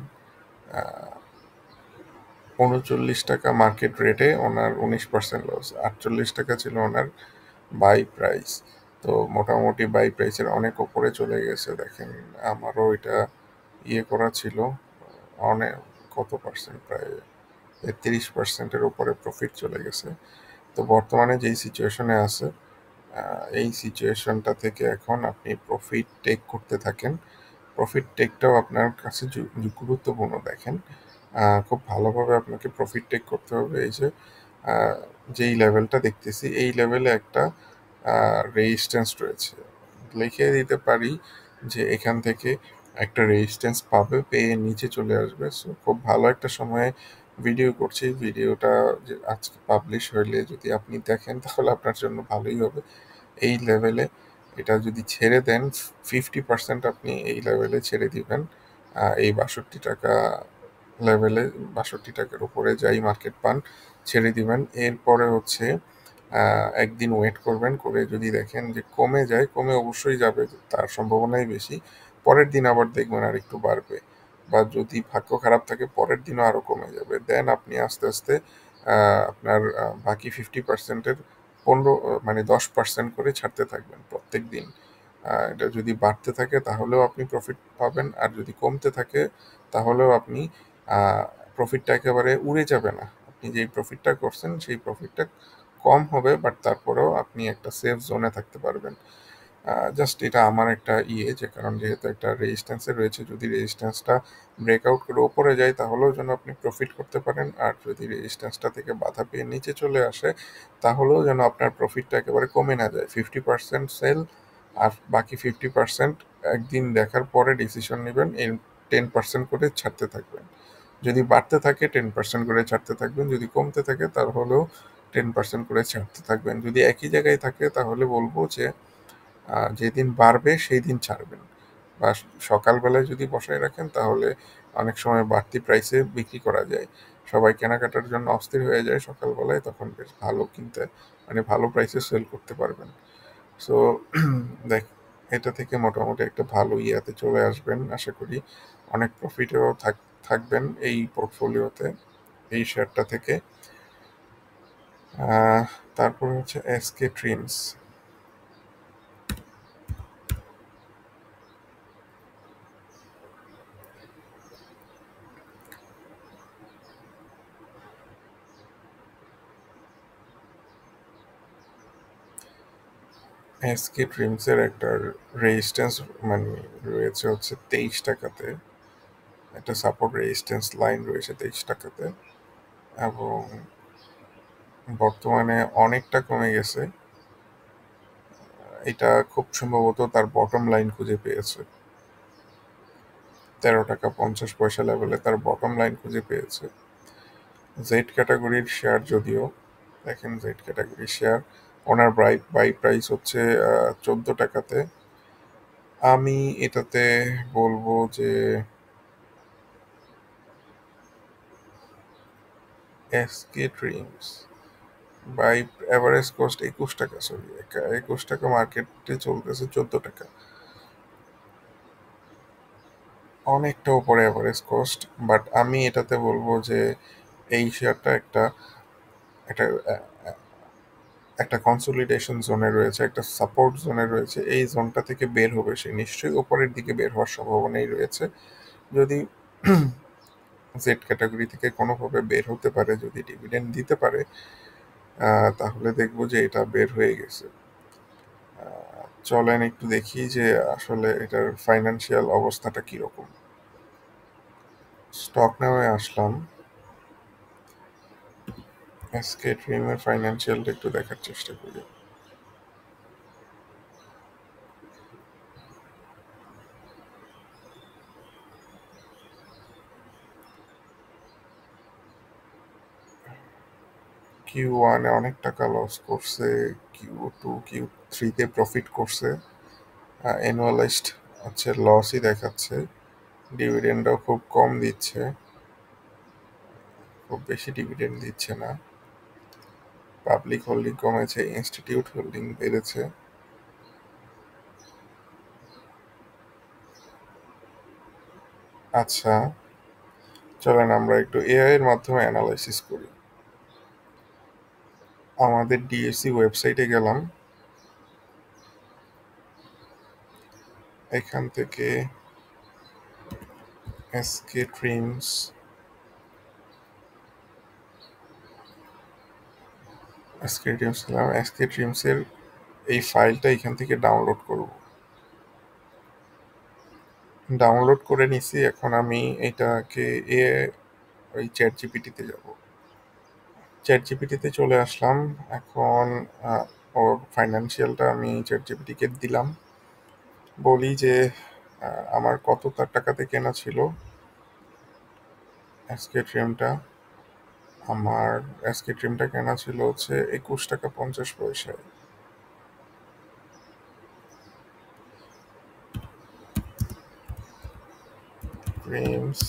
39 টাকা মার্কেট রেটে ওনার 19% লস। 48 টাকা ছিল ওনার বাই প্রাইস। তো মোটামুটি বাই প্রাইসের অনেক ওপরে চলে গেছে দেখেন। আমারও এটা করা ছিল অনেক, কত পার্সেন্ট, প্রায় 30%-এর উপরে প্রফিট চলে গেছে। তো বর্তমানে যেই সিচুয়েশনে আছে, এই সিচুয়েশনটা থেকে এখন আপনি প্রফিট টেক করতে থাকেন। প্রফিট টেকটাও আপনার কাছে গুরুত্বপূর্ণ দেখেন। খুব ভালোভাবে আপনাকে প্রফিট টেক করতে হবে। এই যে আহ, যেই লেভেলটা দেখতেছি, এই লেভেলে একটা রেজিস্ট্যান্স রয়েছে, লিখে দিতে পারি যে এখান থেকে একটা রেজিস্ট্যান্স পাবে, পেয়ে নিচে চলে আসবে। সো খুব ভালো একটা সময়ে ভিডিও করছি। ভিডিওটা যে আজকে পাবলিশ হইলে যদি আপনি দেখেন তাহলে আপনার জন্য ভালোই হবে। এই লেভেলে এটা যদি ছেড়ে দেন, 50% আপনি এই লেভেলে ছেড়ে দিবেন। এই 62 টাকা লেভেলে, 62 টাকার উপরে যাই মার্কেট পান ছেড়ে দিবেন। এরপরে হচ্ছে একদিন ওয়েট করবেন, করে যদি দেখেন যে কমে যায়, কমে অবশ্যই যাবে, তার সম্ভাবনাই বেশি। পরের দিন আবার দেখবেন আর একটু বাড়বে, বা যদি ভাগ্য খারাপ থাকে পরের দিনও আরও কমে যাবে। দেন আপনি আস্তে আস্তে আপনার বাকি 50%-এর 10% করে ছাড়তে থাকবেন প্রত্যেক দিন। এটা যদি বাড়তে থাকে তাহলেও আপনি প্রফিট পাবেন, আর যদি কমতে থাকে তাহলেও আপনি প্রফিটটা একেবারে উড়ে যাবে না। আপনি যেই প্রফিটটা করছেন সেই প্রফিটটা কম হবে, বাট তারপরেও আপনি একটা সেফ জোনে থাকতে পারবেন। জাস্ট এটা আমার একটা যে কারণ যেহেতু একটা রেজিস্ট্যান্সে রয়েছে, যদি রেজিস্ট্যান্সটা ব্রেকআউট করে ওপরে যায় তাহলেও যেন আপনি প্রফিট করতে পারেন, আর যদি রেজিস্ট্যান্সটা থেকে বাধা পেয়ে নিচে চলে আসে তাহলেও যেন আপনার প্রফিটটা একেবারে কমে না যায়। 50% সেল, আর বাকি 50% একদিন দেখার পরে ডিসিশন নেবেন, এই 10% করে ছাড়তে থাকবেন। যদি বাড়তে থাকে 10% করে ছাড়তে থাকবেন, যদি কমতে থাকে তাহলেও 10% করে ছাড়তে থাকবেন। যদি একই জায়গায় থাকে তাহলে বলবো যে যেদিন বাড়বে সেই দিন ছাড়বেন, বা সকালবেলায় যদি বসায় রাখেন তাহলে অনেক সময় বাড়তি প্রাইসে বিক্রি করা যায়। সবাই কেনাকাটার জন্য অস্থির হয়ে যায় সকালবেলায়, তখন বেশ ভালো কিনতে, মানে ভালো প্রাইসে সেল করতে পারবেন। সো দেখ, এটা থেকে মোটামুটি একটা ভালো ইয়াতে চলে আসবেন আশা করি। অনেক প্রফিটেও থাকবেন এই পোর্টফোলিওতে, এই শেয়ারটা থেকে। আহ, তারপর হচ্ছে এসকে ট্রিমস। এসকে ড্রিমসের একটা রেজিস্ট্যান্স মানে রয়েছে হচ্ছে 23 টাকাতে, একটা সাপোর্ট রেজিস্ট্যান্স লাইন রয়েছে 23 টাকাতে, এবং বর্তমানে অনেকটা কমে গেছে। এটা খুব সম্ভবত তার বটম লাইন খুঁজে পেয়েছে, 13 টাকা 50 পয়সা লেভেলে তার বটম লাইন খুঁজে পেয়েছে। জেড ক্যাটাগরির শেয়ার যদিও, দেখেন জেড ক্যাটাগরির শেয়ার ওনার বাই প্রাইস হচ্ছে 14 টাকাতে। আমি এটাতে বলবো যে SK dreams by average cost 21 টাকা, সরি 21 টাকা, মার্কেটে চলতেছে 14 টাকা, অনেকটা উপরে এভারেজ কস্ট। বাট আমি এটাতে বলবো যে এই শেয়ারটা একটা একটা একটা কনসোলিডেশন জোনে রয়েছে, একটা সাপোর্ট জোনে রয়েছে। এই জোনটা থেকে বের হবে সে নিশ্চয়ই উপরের দিকে বের হওয়ার সম্ভাবনাই রয়েছে। যদি জেড ক্যাটাগরি থেকে কোনোভাবে বের হতে পারে, যদি ডিভিডেন্ড দিতে পারে, তাহলে দেখব যে এটা বের হয়ে গেছে। চলেন একটু দেখি যে আসলে এটার ফাইন্যান্সিয়াল অবস্থাটা কিরকম। স্টক নামে আসলাম, এসকে ড্রিমের ফাইন্যান্সিয়ালটা একটু দেখার চেষ্টা করি। Q1 অনেক টাকা লস করছে, Q2 Q3 প্রফিট করছে, অ্যানুয়ালাইজড হচ্ছে লসই দেখাচ্ছে, ডিভিডেন্ডও খুব কম দিচ্ছে, খুব বেশি ডিভিডেন্ড দিচ্ছে না। পাবলিক হোল্ডিং কমেছে, ইনস্টিটিউট হোল্ডিং বেড়েছে। আচ্ছা, চলেন আমরা একটু এআই এর মাধ্যমে অ্যানালাইসিস করি। আমাদের ডিএসসি ওয়েবসাইটে গেলাম, এখান থেকে এসকে ড্রিমস এসকে ড্রিমসের এই ফাইলটা এখান থেকে ডাউনলোড করব। ডাউনলোড করে নিছি, এখন আমি এটাকে ওই চ্যাট জিপিটিতে যাব। চ্যাট জিপিটিতে চলে আসলাম, এখন ওর ফাইন্যান্সিয়ালটা আমি চ্যাট জিপিটিকে দিলাম, বলি যে আমার কত তার টাকাতে কেনা ছিল এসকে ড্রিমটা। আমার এসকে ড্রিমটা কেনা ছিল হচ্ছে 21 টাকা 50 পয়সায়। ড্রিমস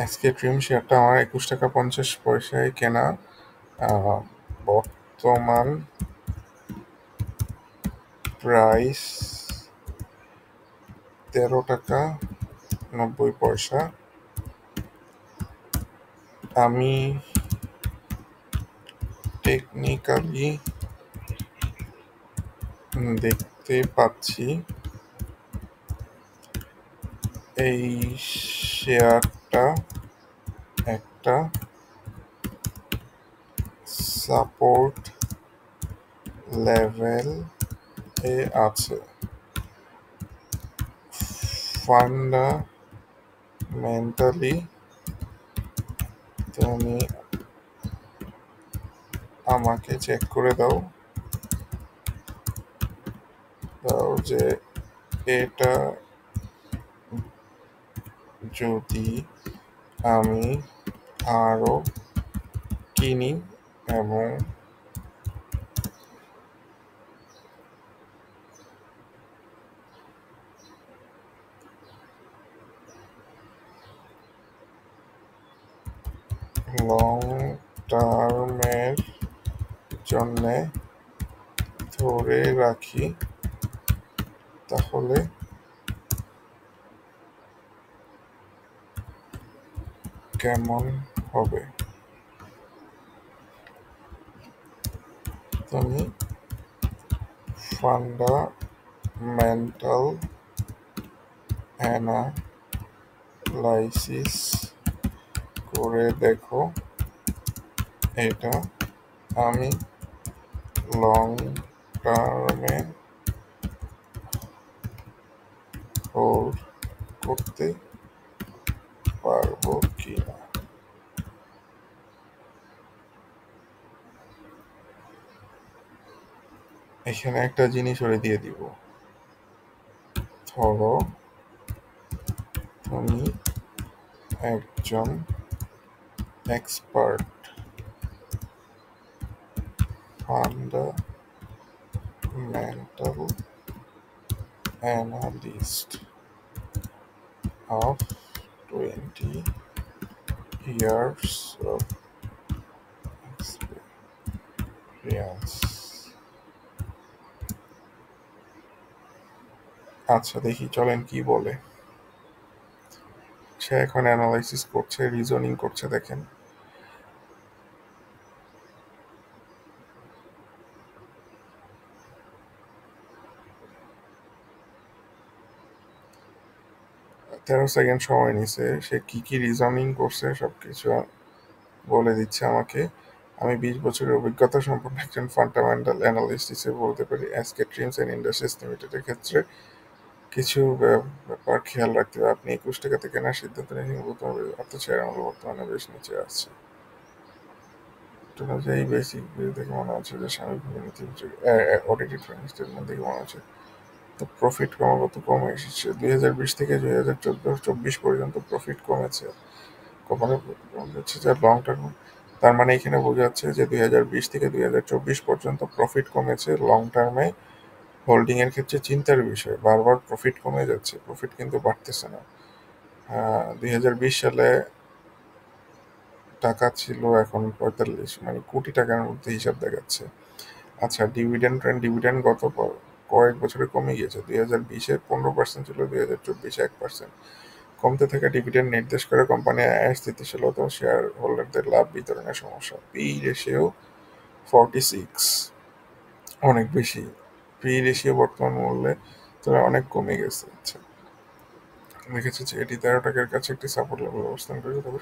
এসকে ড্রিম শেয়ারটা আমার 21 টাকা 50 পয়সায় কেনা। বর্তমান প্রাইস 13 টাকা 90 পয়সা। আমি টেকনিক্যালি দেখতে পাচ্ছি এই শেয়ারটা একটা সাপোর্ট লেভেল এ আছে। ফান্ডামেন্টালি তুমি আমাকে চেক করে দাও যে এটা যদি আমি আরো কিনি এবং লং টার্মের জন্যে ধরে রাখি, তাহলে কেমন হবে? তুমি ফান্ডামেন্টাল অ্যানালাইসিস করে দেখো, এটা আমি লং টার্মে হোল্ড করতে পারবো কিনা। এখানে একটা জিনিস ওরে দিয়ে দিব, ধরো তুমি একজন expert fundamental analyst of 20 years of experience. আচ্ছা, দেখি চলেন কি বলে। সে এখন অ্যানালাইসিস করছে, রিজনিং করছে, দেখেন। 13 সেকেন্ড সময় নিছে, সে কি কি রিজনিং করছে সবকিছু বলে দিচ্ছে আমাকে। আমি 20 বছরের অভিজ্ঞতা সম্পন্ন একজন ফান্ডামেন্টাল অ্যানালিস্ট হিসেবে বলতে পারি, এসকে ট্রিমস অ্যান্ড ইন্ডাস্ট্রিজ লিমিটেডের ক্ষেত্রে কিছু ব্যাপার খেয়াল রাখতে হবে। আপনি 21 টাকাতে কেনার সিদ্ধান্ত নিয়েছেন অথচ শেয়ার মূল্য বর্তমানে বেশ নিচে আসছে। অনুযায়ী বেসিক ভিউ দেখে মনে হচ্ছে যে স্বামী নীতি অডিটেড ফাইন্যান্স স্টেটমেন্ট দেখে মনে হচ্ছে তো প্রফিট ক্রমাগত কমে এসেছে। 2020 থেকে 2024 পর্যন্ত প্রফিট কমেছে। কোম্পানি হচ্ছে যে লং টার্ম, তার মানে এখানে বোঝা যাচ্ছে যে 2020 থেকে 2024 পর্যন্ত প্রফিট কমেছে। লং টার্মে হোল্ডিং এর ক্ষেত্রে চিন্তার বিষয়, বারবার প্রফিট কমে যাচ্ছে, প্রফিট কিন্তু বাড়তেছে না। 2020 সালে টাকা ছিল এখন 45, মানে কোটি টাকার মধ্যে হিসাব দেখাচ্ছে। আচ্ছা, ডিভিডেন্ড গত কয়েক বছরে কমে গিয়েছে। 2020-এ 15% ছিল, 2024-এ 1%। কমতে থাকা ডিভিডেন্ড নির্দেশ করে কোম্পানির আয় স্থিতিশীলতা ও শেয়ার হোল্ডারদের লাভ বিতরণের সমস্যা। পি রেশিও 46, অনেক বেশি। পি রেশিও বর্তমান মূল্যে তুলনায় অনেক কমে গেছে। আচ্ছা, দেখেছি যে এটি 13 টাকার কাছে একটি সাপোর্ট লেভেল অবস্থান করেছে, তবে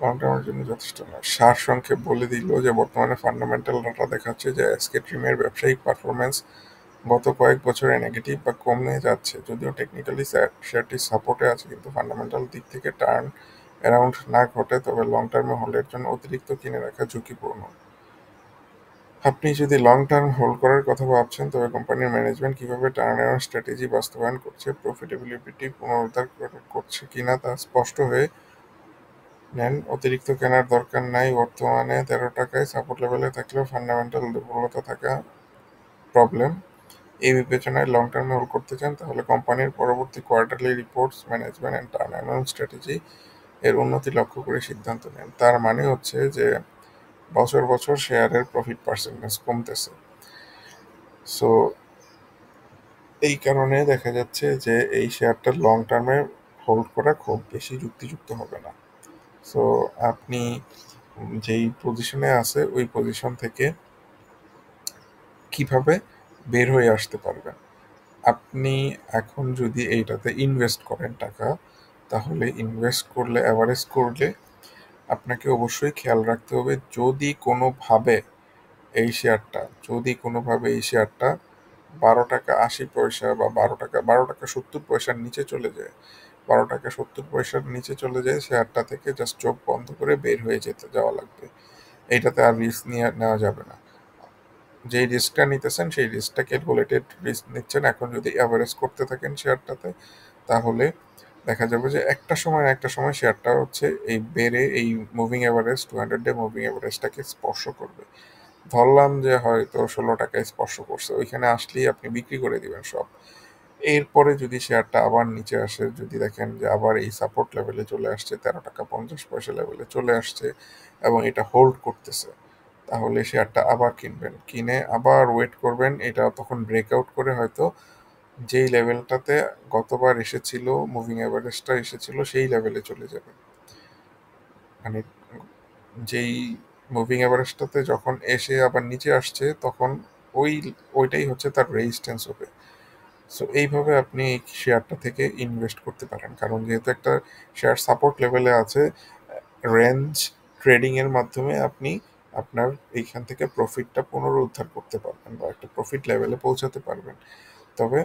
লং টার্মের জন্য যথেষ্ট নয়। সারসংক্ষেপ বলে দিল যে বর্তমানে ফান্ডামেন্টাল ডাটা দেখাচ্ছে যে এসকে ট্রিমের ব্যবসায়িক পারফরমেন্স গত কয়েক বছরে নেগেটিভ বা কমে যাচ্ছে। যদিও টেকনিক্যালি শেয়ারটি সাপোর্টে আছে, কিন্তু ফান্ডামেন্টাল দিক থেকে টার্ন অ্যারাউন্ড না ঘটে তবে লং টার্মে হোল্ডের জন্য অতিরিক্ত কিনে রাখা ঝুঁকিপূর্ণ। আপনি যদি লং টার্ম হোল্ড করার কথা ভাবছেন, তবে কোম্পানির ম্যানেজমেন্ট কিভাবে টার্ন অ্যারাউন্ড স্ট্র্যাটেজি বাস্তবায়ন করছে, প্রফিটেবিলিটি পুনরুদ্ধার করছে কিনা তা স্পষ্ট হয়ে নেন। অতিরিক্ত কেনার দরকার নাই। বর্তমানে 13 টাকায় সাপোর্ট লেভেলে থাকলেও ফান্ডামেন্টাল দুর্বলতা থাকা প্রবলেম। এই বিবেচনায় লং টার্মে হোল্ড করতে চান, তাহলে কোম্পানির পরবর্তী quarterly reports, management and turn around strategy এর উন্নতি লক্ষ্য করে সিদ্ধান্ত নেন। তার মানে হচ্ছে যে বছর বছর শেয়ারের প্রফিট পার্সেন্টেজ কমতেছে। সো এই কারণে দেখা যাচ্ছে যে এই শেয়ারটা লং টার্মে হোল্ড করা খুব বেশি যুক্তিযুক্ত হবে না। সো আপনি যেই পজিশনে আছে ওই পজিশন থেকে কিভাবে বের হয়ে আসতে পারবেন। আপনি এখন যদি এইটাতে ইনভেস্ট করেন টাকা, তাহলে ইনভেস্ট করলে, অ্যাভারেজ করলে আপনাকে অবশ্যই খেয়াল রাখতে হবে, যদি কোনোভাবে এই শেয়ারটা 12 টাকা 80 পয়সা বা 12 টাকা 70 পয়সার নিচে চলে যায়, 12 টাকা 70 পয়সার নিচে চলে যায়, শেয়ারটা থেকে জাস্ট চোখ বন্ধ করে বের হয়ে যাওয়া লাগবে। এইটাতে আর রিস্ক নেওয়া যাবে না। যেই রিস্কটা নিতেছেন সেই রিস্কটা ক্যালকুলেটেড রিস্ক নিচ্ছেন। এখন যদি অ্যাভারেজ করতে থাকেন শেয়ারটাতে, তাহলে দেখা যাবে যে একটা সময় শেয়ারটা হচ্ছে এই মুভিং অ্যাভারেজ 200 ডে মুভিং অ্যাভারেজটাকে স্পর্শ করবে। ধরলাম যে হয়তো 16 টাকায় স্পর্শ করছে, ওইখানে আসলেই আপনি বিক্রি করে দিবেন সব। এরপরে যদি শেয়ারটা আবার নিচে আসে, যদি দেখেন যে আবার এই সাপোর্ট লেভেলে চলে আসছে, 13 টাকা 50 পয়সা লেভেলে চলে আসছে এবং এটা হোল্ড করতেছে, তাহলে শেয়ারটা আবার কিনবেন। কিনে আবার ওয়েট করবেন, এটা তখন ব্রেকআউট করে হয়তো যেই লেভেলটাতে গতবার এসেছিল, মুভিং অ্যাভারেজটা এসেছিল, সেই লেভেলে চলে যাবে। মানে যেই মুভিং অ্যাভারেজটাতে যখন এসে আবার নিচে আসছে, তখন ওই ওইটাই হচ্ছে তার রেজিস্ট্যান্স হবে। সো এইভাবে আপনি এই শেয়ারটা থেকে ইনভেস্ট করতে পারেন, কারণ যেহেতু একটা শেয়ার সাপোর্ট লেভেলে আছে, রেঞ্জ ট্রেডিং এর মাধ্যমে আপনি আপনার এইখান থেকে প্রফিটটা পুনরুদ্ধার করতে পারবেন বা একটা প্রফিট লেভেলে পৌঁছাতে পারবেন। তবে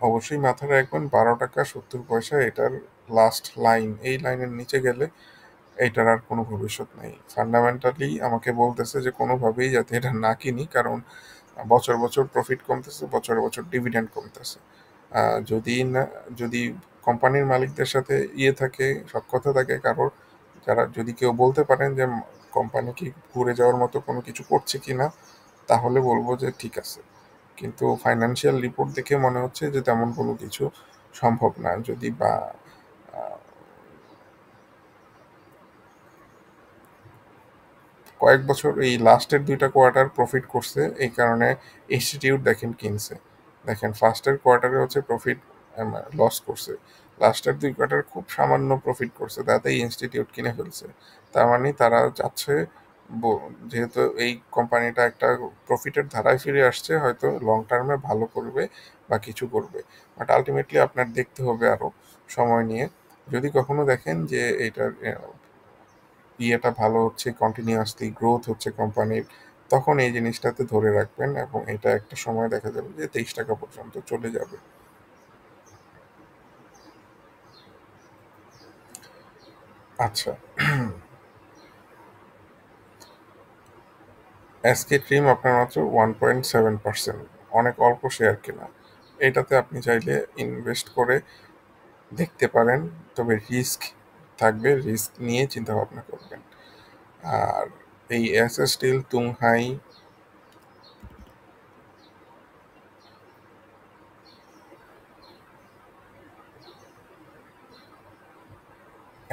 অবশ্যই মাথায় রাখবেন, 12 টাকা 70 পয়সা এটার লাস্ট লাইন। এই লাইনের নিচে গেলে এটার আর কোনো ভবিষ্যৎ নেই। ফান্ডামেন্টালি আমাকে বলতেছে যে কোনোভাবেই যাতে এটা না কিনি, কারণ বছর বছর প্রফিট কমতেছে, বছর বছর ডিভিডেন্ড কমতেছে। যদি কোম্পানির মালিকদের সাথে থাকে, সখ্যতা থাকে কারোর, যদি কেউ বলতে পারেন যে কোম্পানি কি ঘুরে যাওয়ার মতো কোনো কিছু করছে কিনা, তাহলে বলবো যে ঠিক আছে। কিন্তু ফাইন্যান্সিয়াল রিপোর্ট দেখে মনে হচ্ছে যে তেমন কোনো কিছু সম্ভব না। যদি বা কয়েক বছর এই লাস্টের 2টা কোয়ার্টার প্রফিট করছে, এই কারণে ইনস্টিটিউট দেখেন কিনছে। দেখেন ফার্স্টের কোয়ার্টারে হচ্ছে প্রফিট লস করছে, লাস্টের 2 কোয়ার্টার খুব সামান্য প্রফিট করছে, তাতেই ইনস্টিটিউট কিনে ফেলছে। তার মানে তারা চাচ্ছে যেহেতু এই কোম্পানিটা একটা প্রফিটের ধারায় ফিরে আসছে, হয়তো লং টার্মে ভালো করবে বা কিছু করবে, বাট আলটিমেটলি আপনার দেখতে হবে আরো সময় নিয়ে। যদি কখনো দেখেন যে এটার ইয়েটা ভালো হচ্ছে, কন্টিনিউয়াসলি গ্রোথ হচ্ছে কোম্পানির, তখন এই জিনিসটাতে ধরে রাখবেন এবং এটা একটা সময় দেখা যাবে যে 23 টাকা পর্যন্ত চলে যাবে। আচ্ছা, এসকে ট্রিম আপনার মাত্র 1.7%, অনেক অল্প শেয়ার কেনা। এটাতে আপনি চাইলে ইনভেস্ট করে দেখতে পারেন, তবে রিস্ক থাকবে, রিস্ক নিয়ে চিন্তা ভাবনা করবেন। আর এই S S still, Tunghai,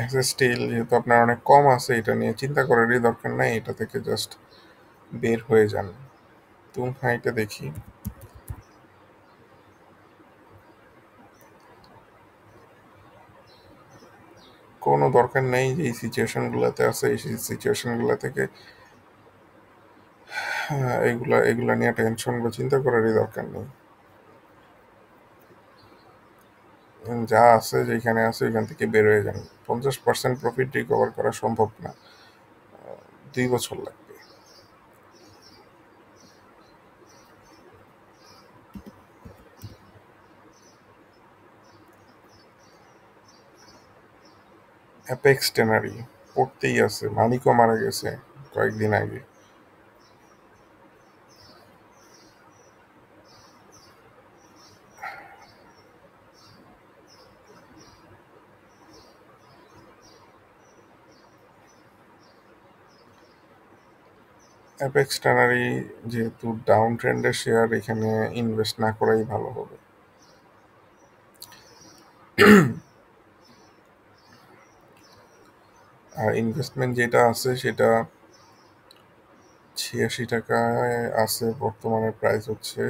S S still যেহেতু আপনার অনেক কম আছে, এটা নিয়ে চিন্তা করারই দরকার নাই, এটা থেকে জাস্ট বের হয়ে যান। তুংহাইটা দেখি। কোনো দরকার নেই, যে এই সিচুয়েশনগুলোতে আছে এই সিচুয়েশনগুলো থেকে এগুলা এগুলা নিয়ে টেনশন বা চিন্তা করারই দরকার নেই। যা আছে যেখানে আছে ওইখান থেকে বের হয়ে যান। 50% প্রফিট রিকভার করা সম্ভব না, 2 বছর লাগবে। অ্যাপেক্স টেনারি পড়তেই আছে, মালিকও মারা গেছে কয়েকদিন আগে। অ্যাপেক্স টেনারি যেহেতু ডাউন ট্রেন্ডের শেয়ার, এখানে ইনভেস্ট না করাই ভালো হবে। আর ইনভেস্টমেন্ট যেটা আছে সেটা 86 টাকায় আছে, বর্তমানে প্রাইস হচ্ছে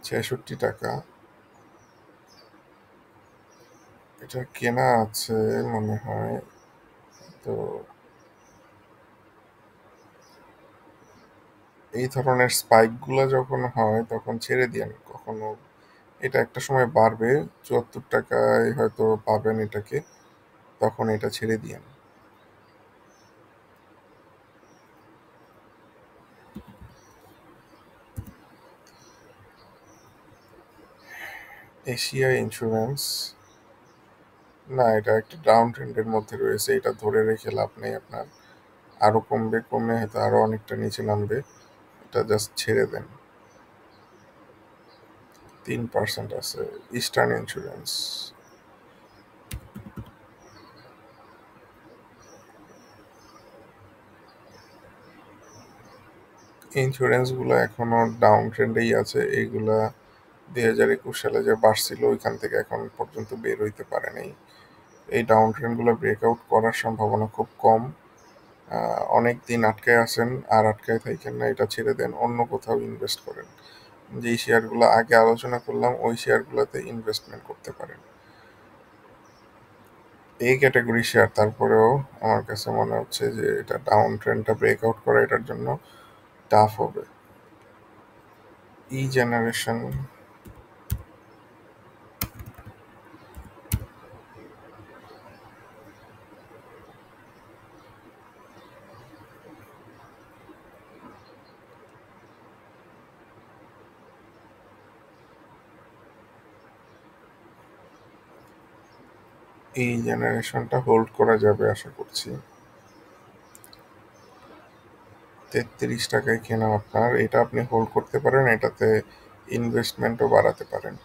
66 টাকা। এটা কেনা আছে মনে হয়। তো এই ধরনের স্পাইকগুলো যখন হয় তখন ছেড়ে দিন কখনো। এটা একটা সময় বাড়বে, 74 টাকায় হয়তো পাবেন এটাকে, তখন এটা ছেড়ে দিন। এশিয়া ইন্স্যুরেন্স, না এটা একটা ডাউন ট্রেন্ডের মধ্যে রয়েছে, এটা ধরে রেখে লাভ নেই আপনার। আরো কমবে, কমে হয়তো আরো অনেকটা নিচে নামবে, এটা জাস্ট ছেড়ে দেন। 3% আছে। ইস্টার্ন ইন্স্যুরেন্স, ইন্স্যুরেন্স গুলো এখনো ডাউন ট্রেন্ডেই আছে। এইগুলা 2021 সালে যে বাড়ছিল ওইখান থেকে এখন পর্যন্ত বের হইতে পারে নাই। এই ডাউন ট্রেন্ডগুলো ব্রেকআউট করার সম্ভাবনা খুব কম। অনেক দিন আটকায় আছেন, আর আটকায় থাকেন না, এটা ছেড়ে দেন, অন্য কোথাও ইনভেস্ট করেন। যেই শেয়ারগুলো আগে আলোচনা করলাম ওই শেয়ারগুলোতে ইনভেস্টমেন্ট করতে পারেন। এই ক্যাটাগরি শেয়ার তারপরেও আমার কাছে মনে হচ্ছে যে এটা ডাউন ট্রেন্ডটা ব্রেকআউট করা এটার জন্য টাফ হবে। ই জেনারেশন, এই জেনারেশনটা হোল্ড করা যাবে আশা করছি। 33 টাকায় কেনা আপনার, এটা আপনি হোল্ড করতে পারেন, এটাতে ইনভেস্টমেন্টও বাড়াতে পারেন।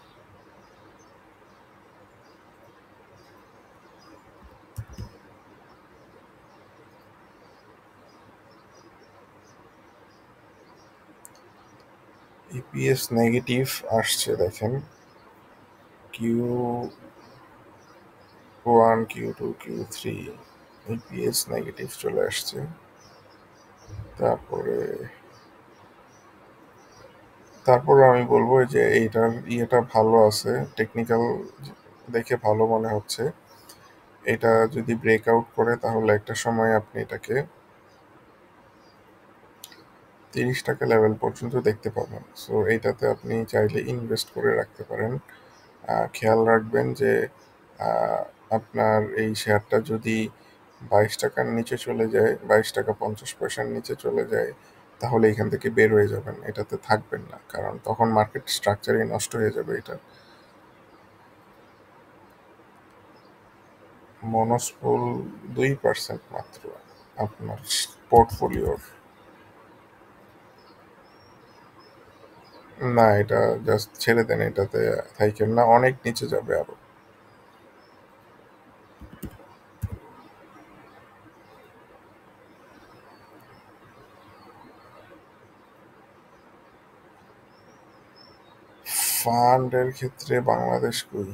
ইপিএস নেগেটিভ আসছে দেখেন, Q1, Q2, Q3 EPS negative চলে আসছে। তারপরে তারপরে আমি বলবো যে এইটার ইয়েটা ভালো আছে, টেকনিক্যাল দেখে ভালো মনে হচ্ছে। এটা যদি ব্রেকআউট করে তাহলে একটা সময় আপনি এটাকে ৳৩০ লেভেল পর্যন্ত দেখতে পাবেন। সো এইটাতে আপনি চাইলে ইনভেস্ট করে রাখতে পারেন। খেয়াল রাখবেন যে আ আপনার এই শেয়ারটা যদি ৳22 র নিচে চলে যায়, ৳22.50 নিচে চলে যায়, তাহলে এখান থেকে বের হয়ে যাবেন। এটাতে থাকবেন না। কারণ তখন মার্কেট স্ট্রাকচারই নষ্ট হয়ে যাবে এটার। মনোসপল 2% মাত্র আপনার পোর্টফোলিওর। না, এটা জাস্ট ছেড়ে দেন, এটাতে থাইকেন না, অনেক নিচে যাবে আরো। ফান্ডের ক্ষেত্রে বাংলাদেশ কই?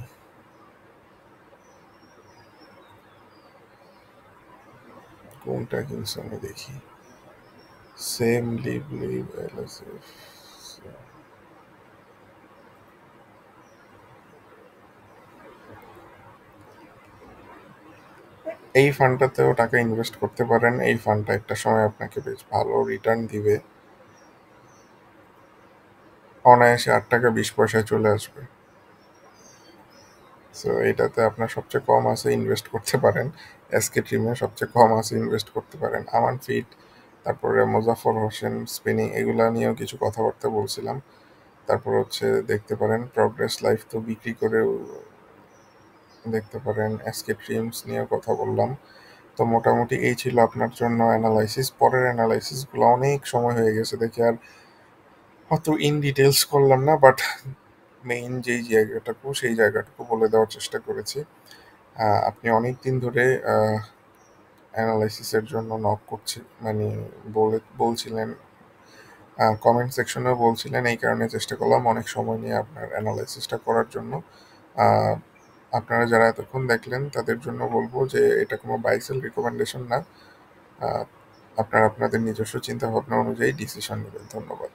কোনটা কিনছে আমি দেখি। সেম লিভ লিভ এলএসএফ। এই ফান্ডটাতেও টাকা ইনভেস্ট করতে পারেন। এই ফান্ডটা একটা সময় আপনাকে বেশ ভালো রিটার্ন দিবে। অনায়াসে ৳৮.২০ চলে আসবে। সো এটাতে আপনার সবচেয়ে কম আছে ইনভেস্ট করতে পারেন। এসকে ট্রিমে সবচেয়ে কম আছে ইনভেস্ট করতে পারেন। আমান ফিট, তারপরে মোজাফফর হোসেন স্পিনিং, এগুলা নিয়েও কিছু কথাবার্তা বলছিলাম। তারপর হচ্ছে দেখতে পারেন প্রগ্রেস লাইফ তো বিক্রি করেও দেখতে পারেন। এসকে ট্রিমস নিয়েও কথা বললাম। তো মোটামুটি এই ছিল আপনার জন্য অ্যানালাইসিস। পরের অ্যানালাইসিসগুলো অনেক সময় হয়ে গেছে দেখে আর অত ইন ডিটেলস করলাম না, বাট মেইন যেই জায়গাটুকু সেই জায়গাটুকু বলে দেওয়ার চেষ্টা করেছি। আপনি অনেক দিন ধরে অ্যানালাইসিসের জন্য নক করছি, মানে বলছিলেন, কমেন্ট সেকশনেও বলছিলেন, এই কারণে চেষ্টা করলাম অনেক সময় নিয়ে আপনার অ্যানালাইসিসটা করার জন্য। আহ, আপনারা যারা এতক্ষণ দেখলেন তাদের জন্য বলবো যে এটা কোনো বাই সেল রিকমেন্ডেশন না। আহ, আপনারা আপনাদের নিজস্ব চিন্তা ভাবনা অনুযায়ী ডিসিশন নেবেন। ধন্যবাদ।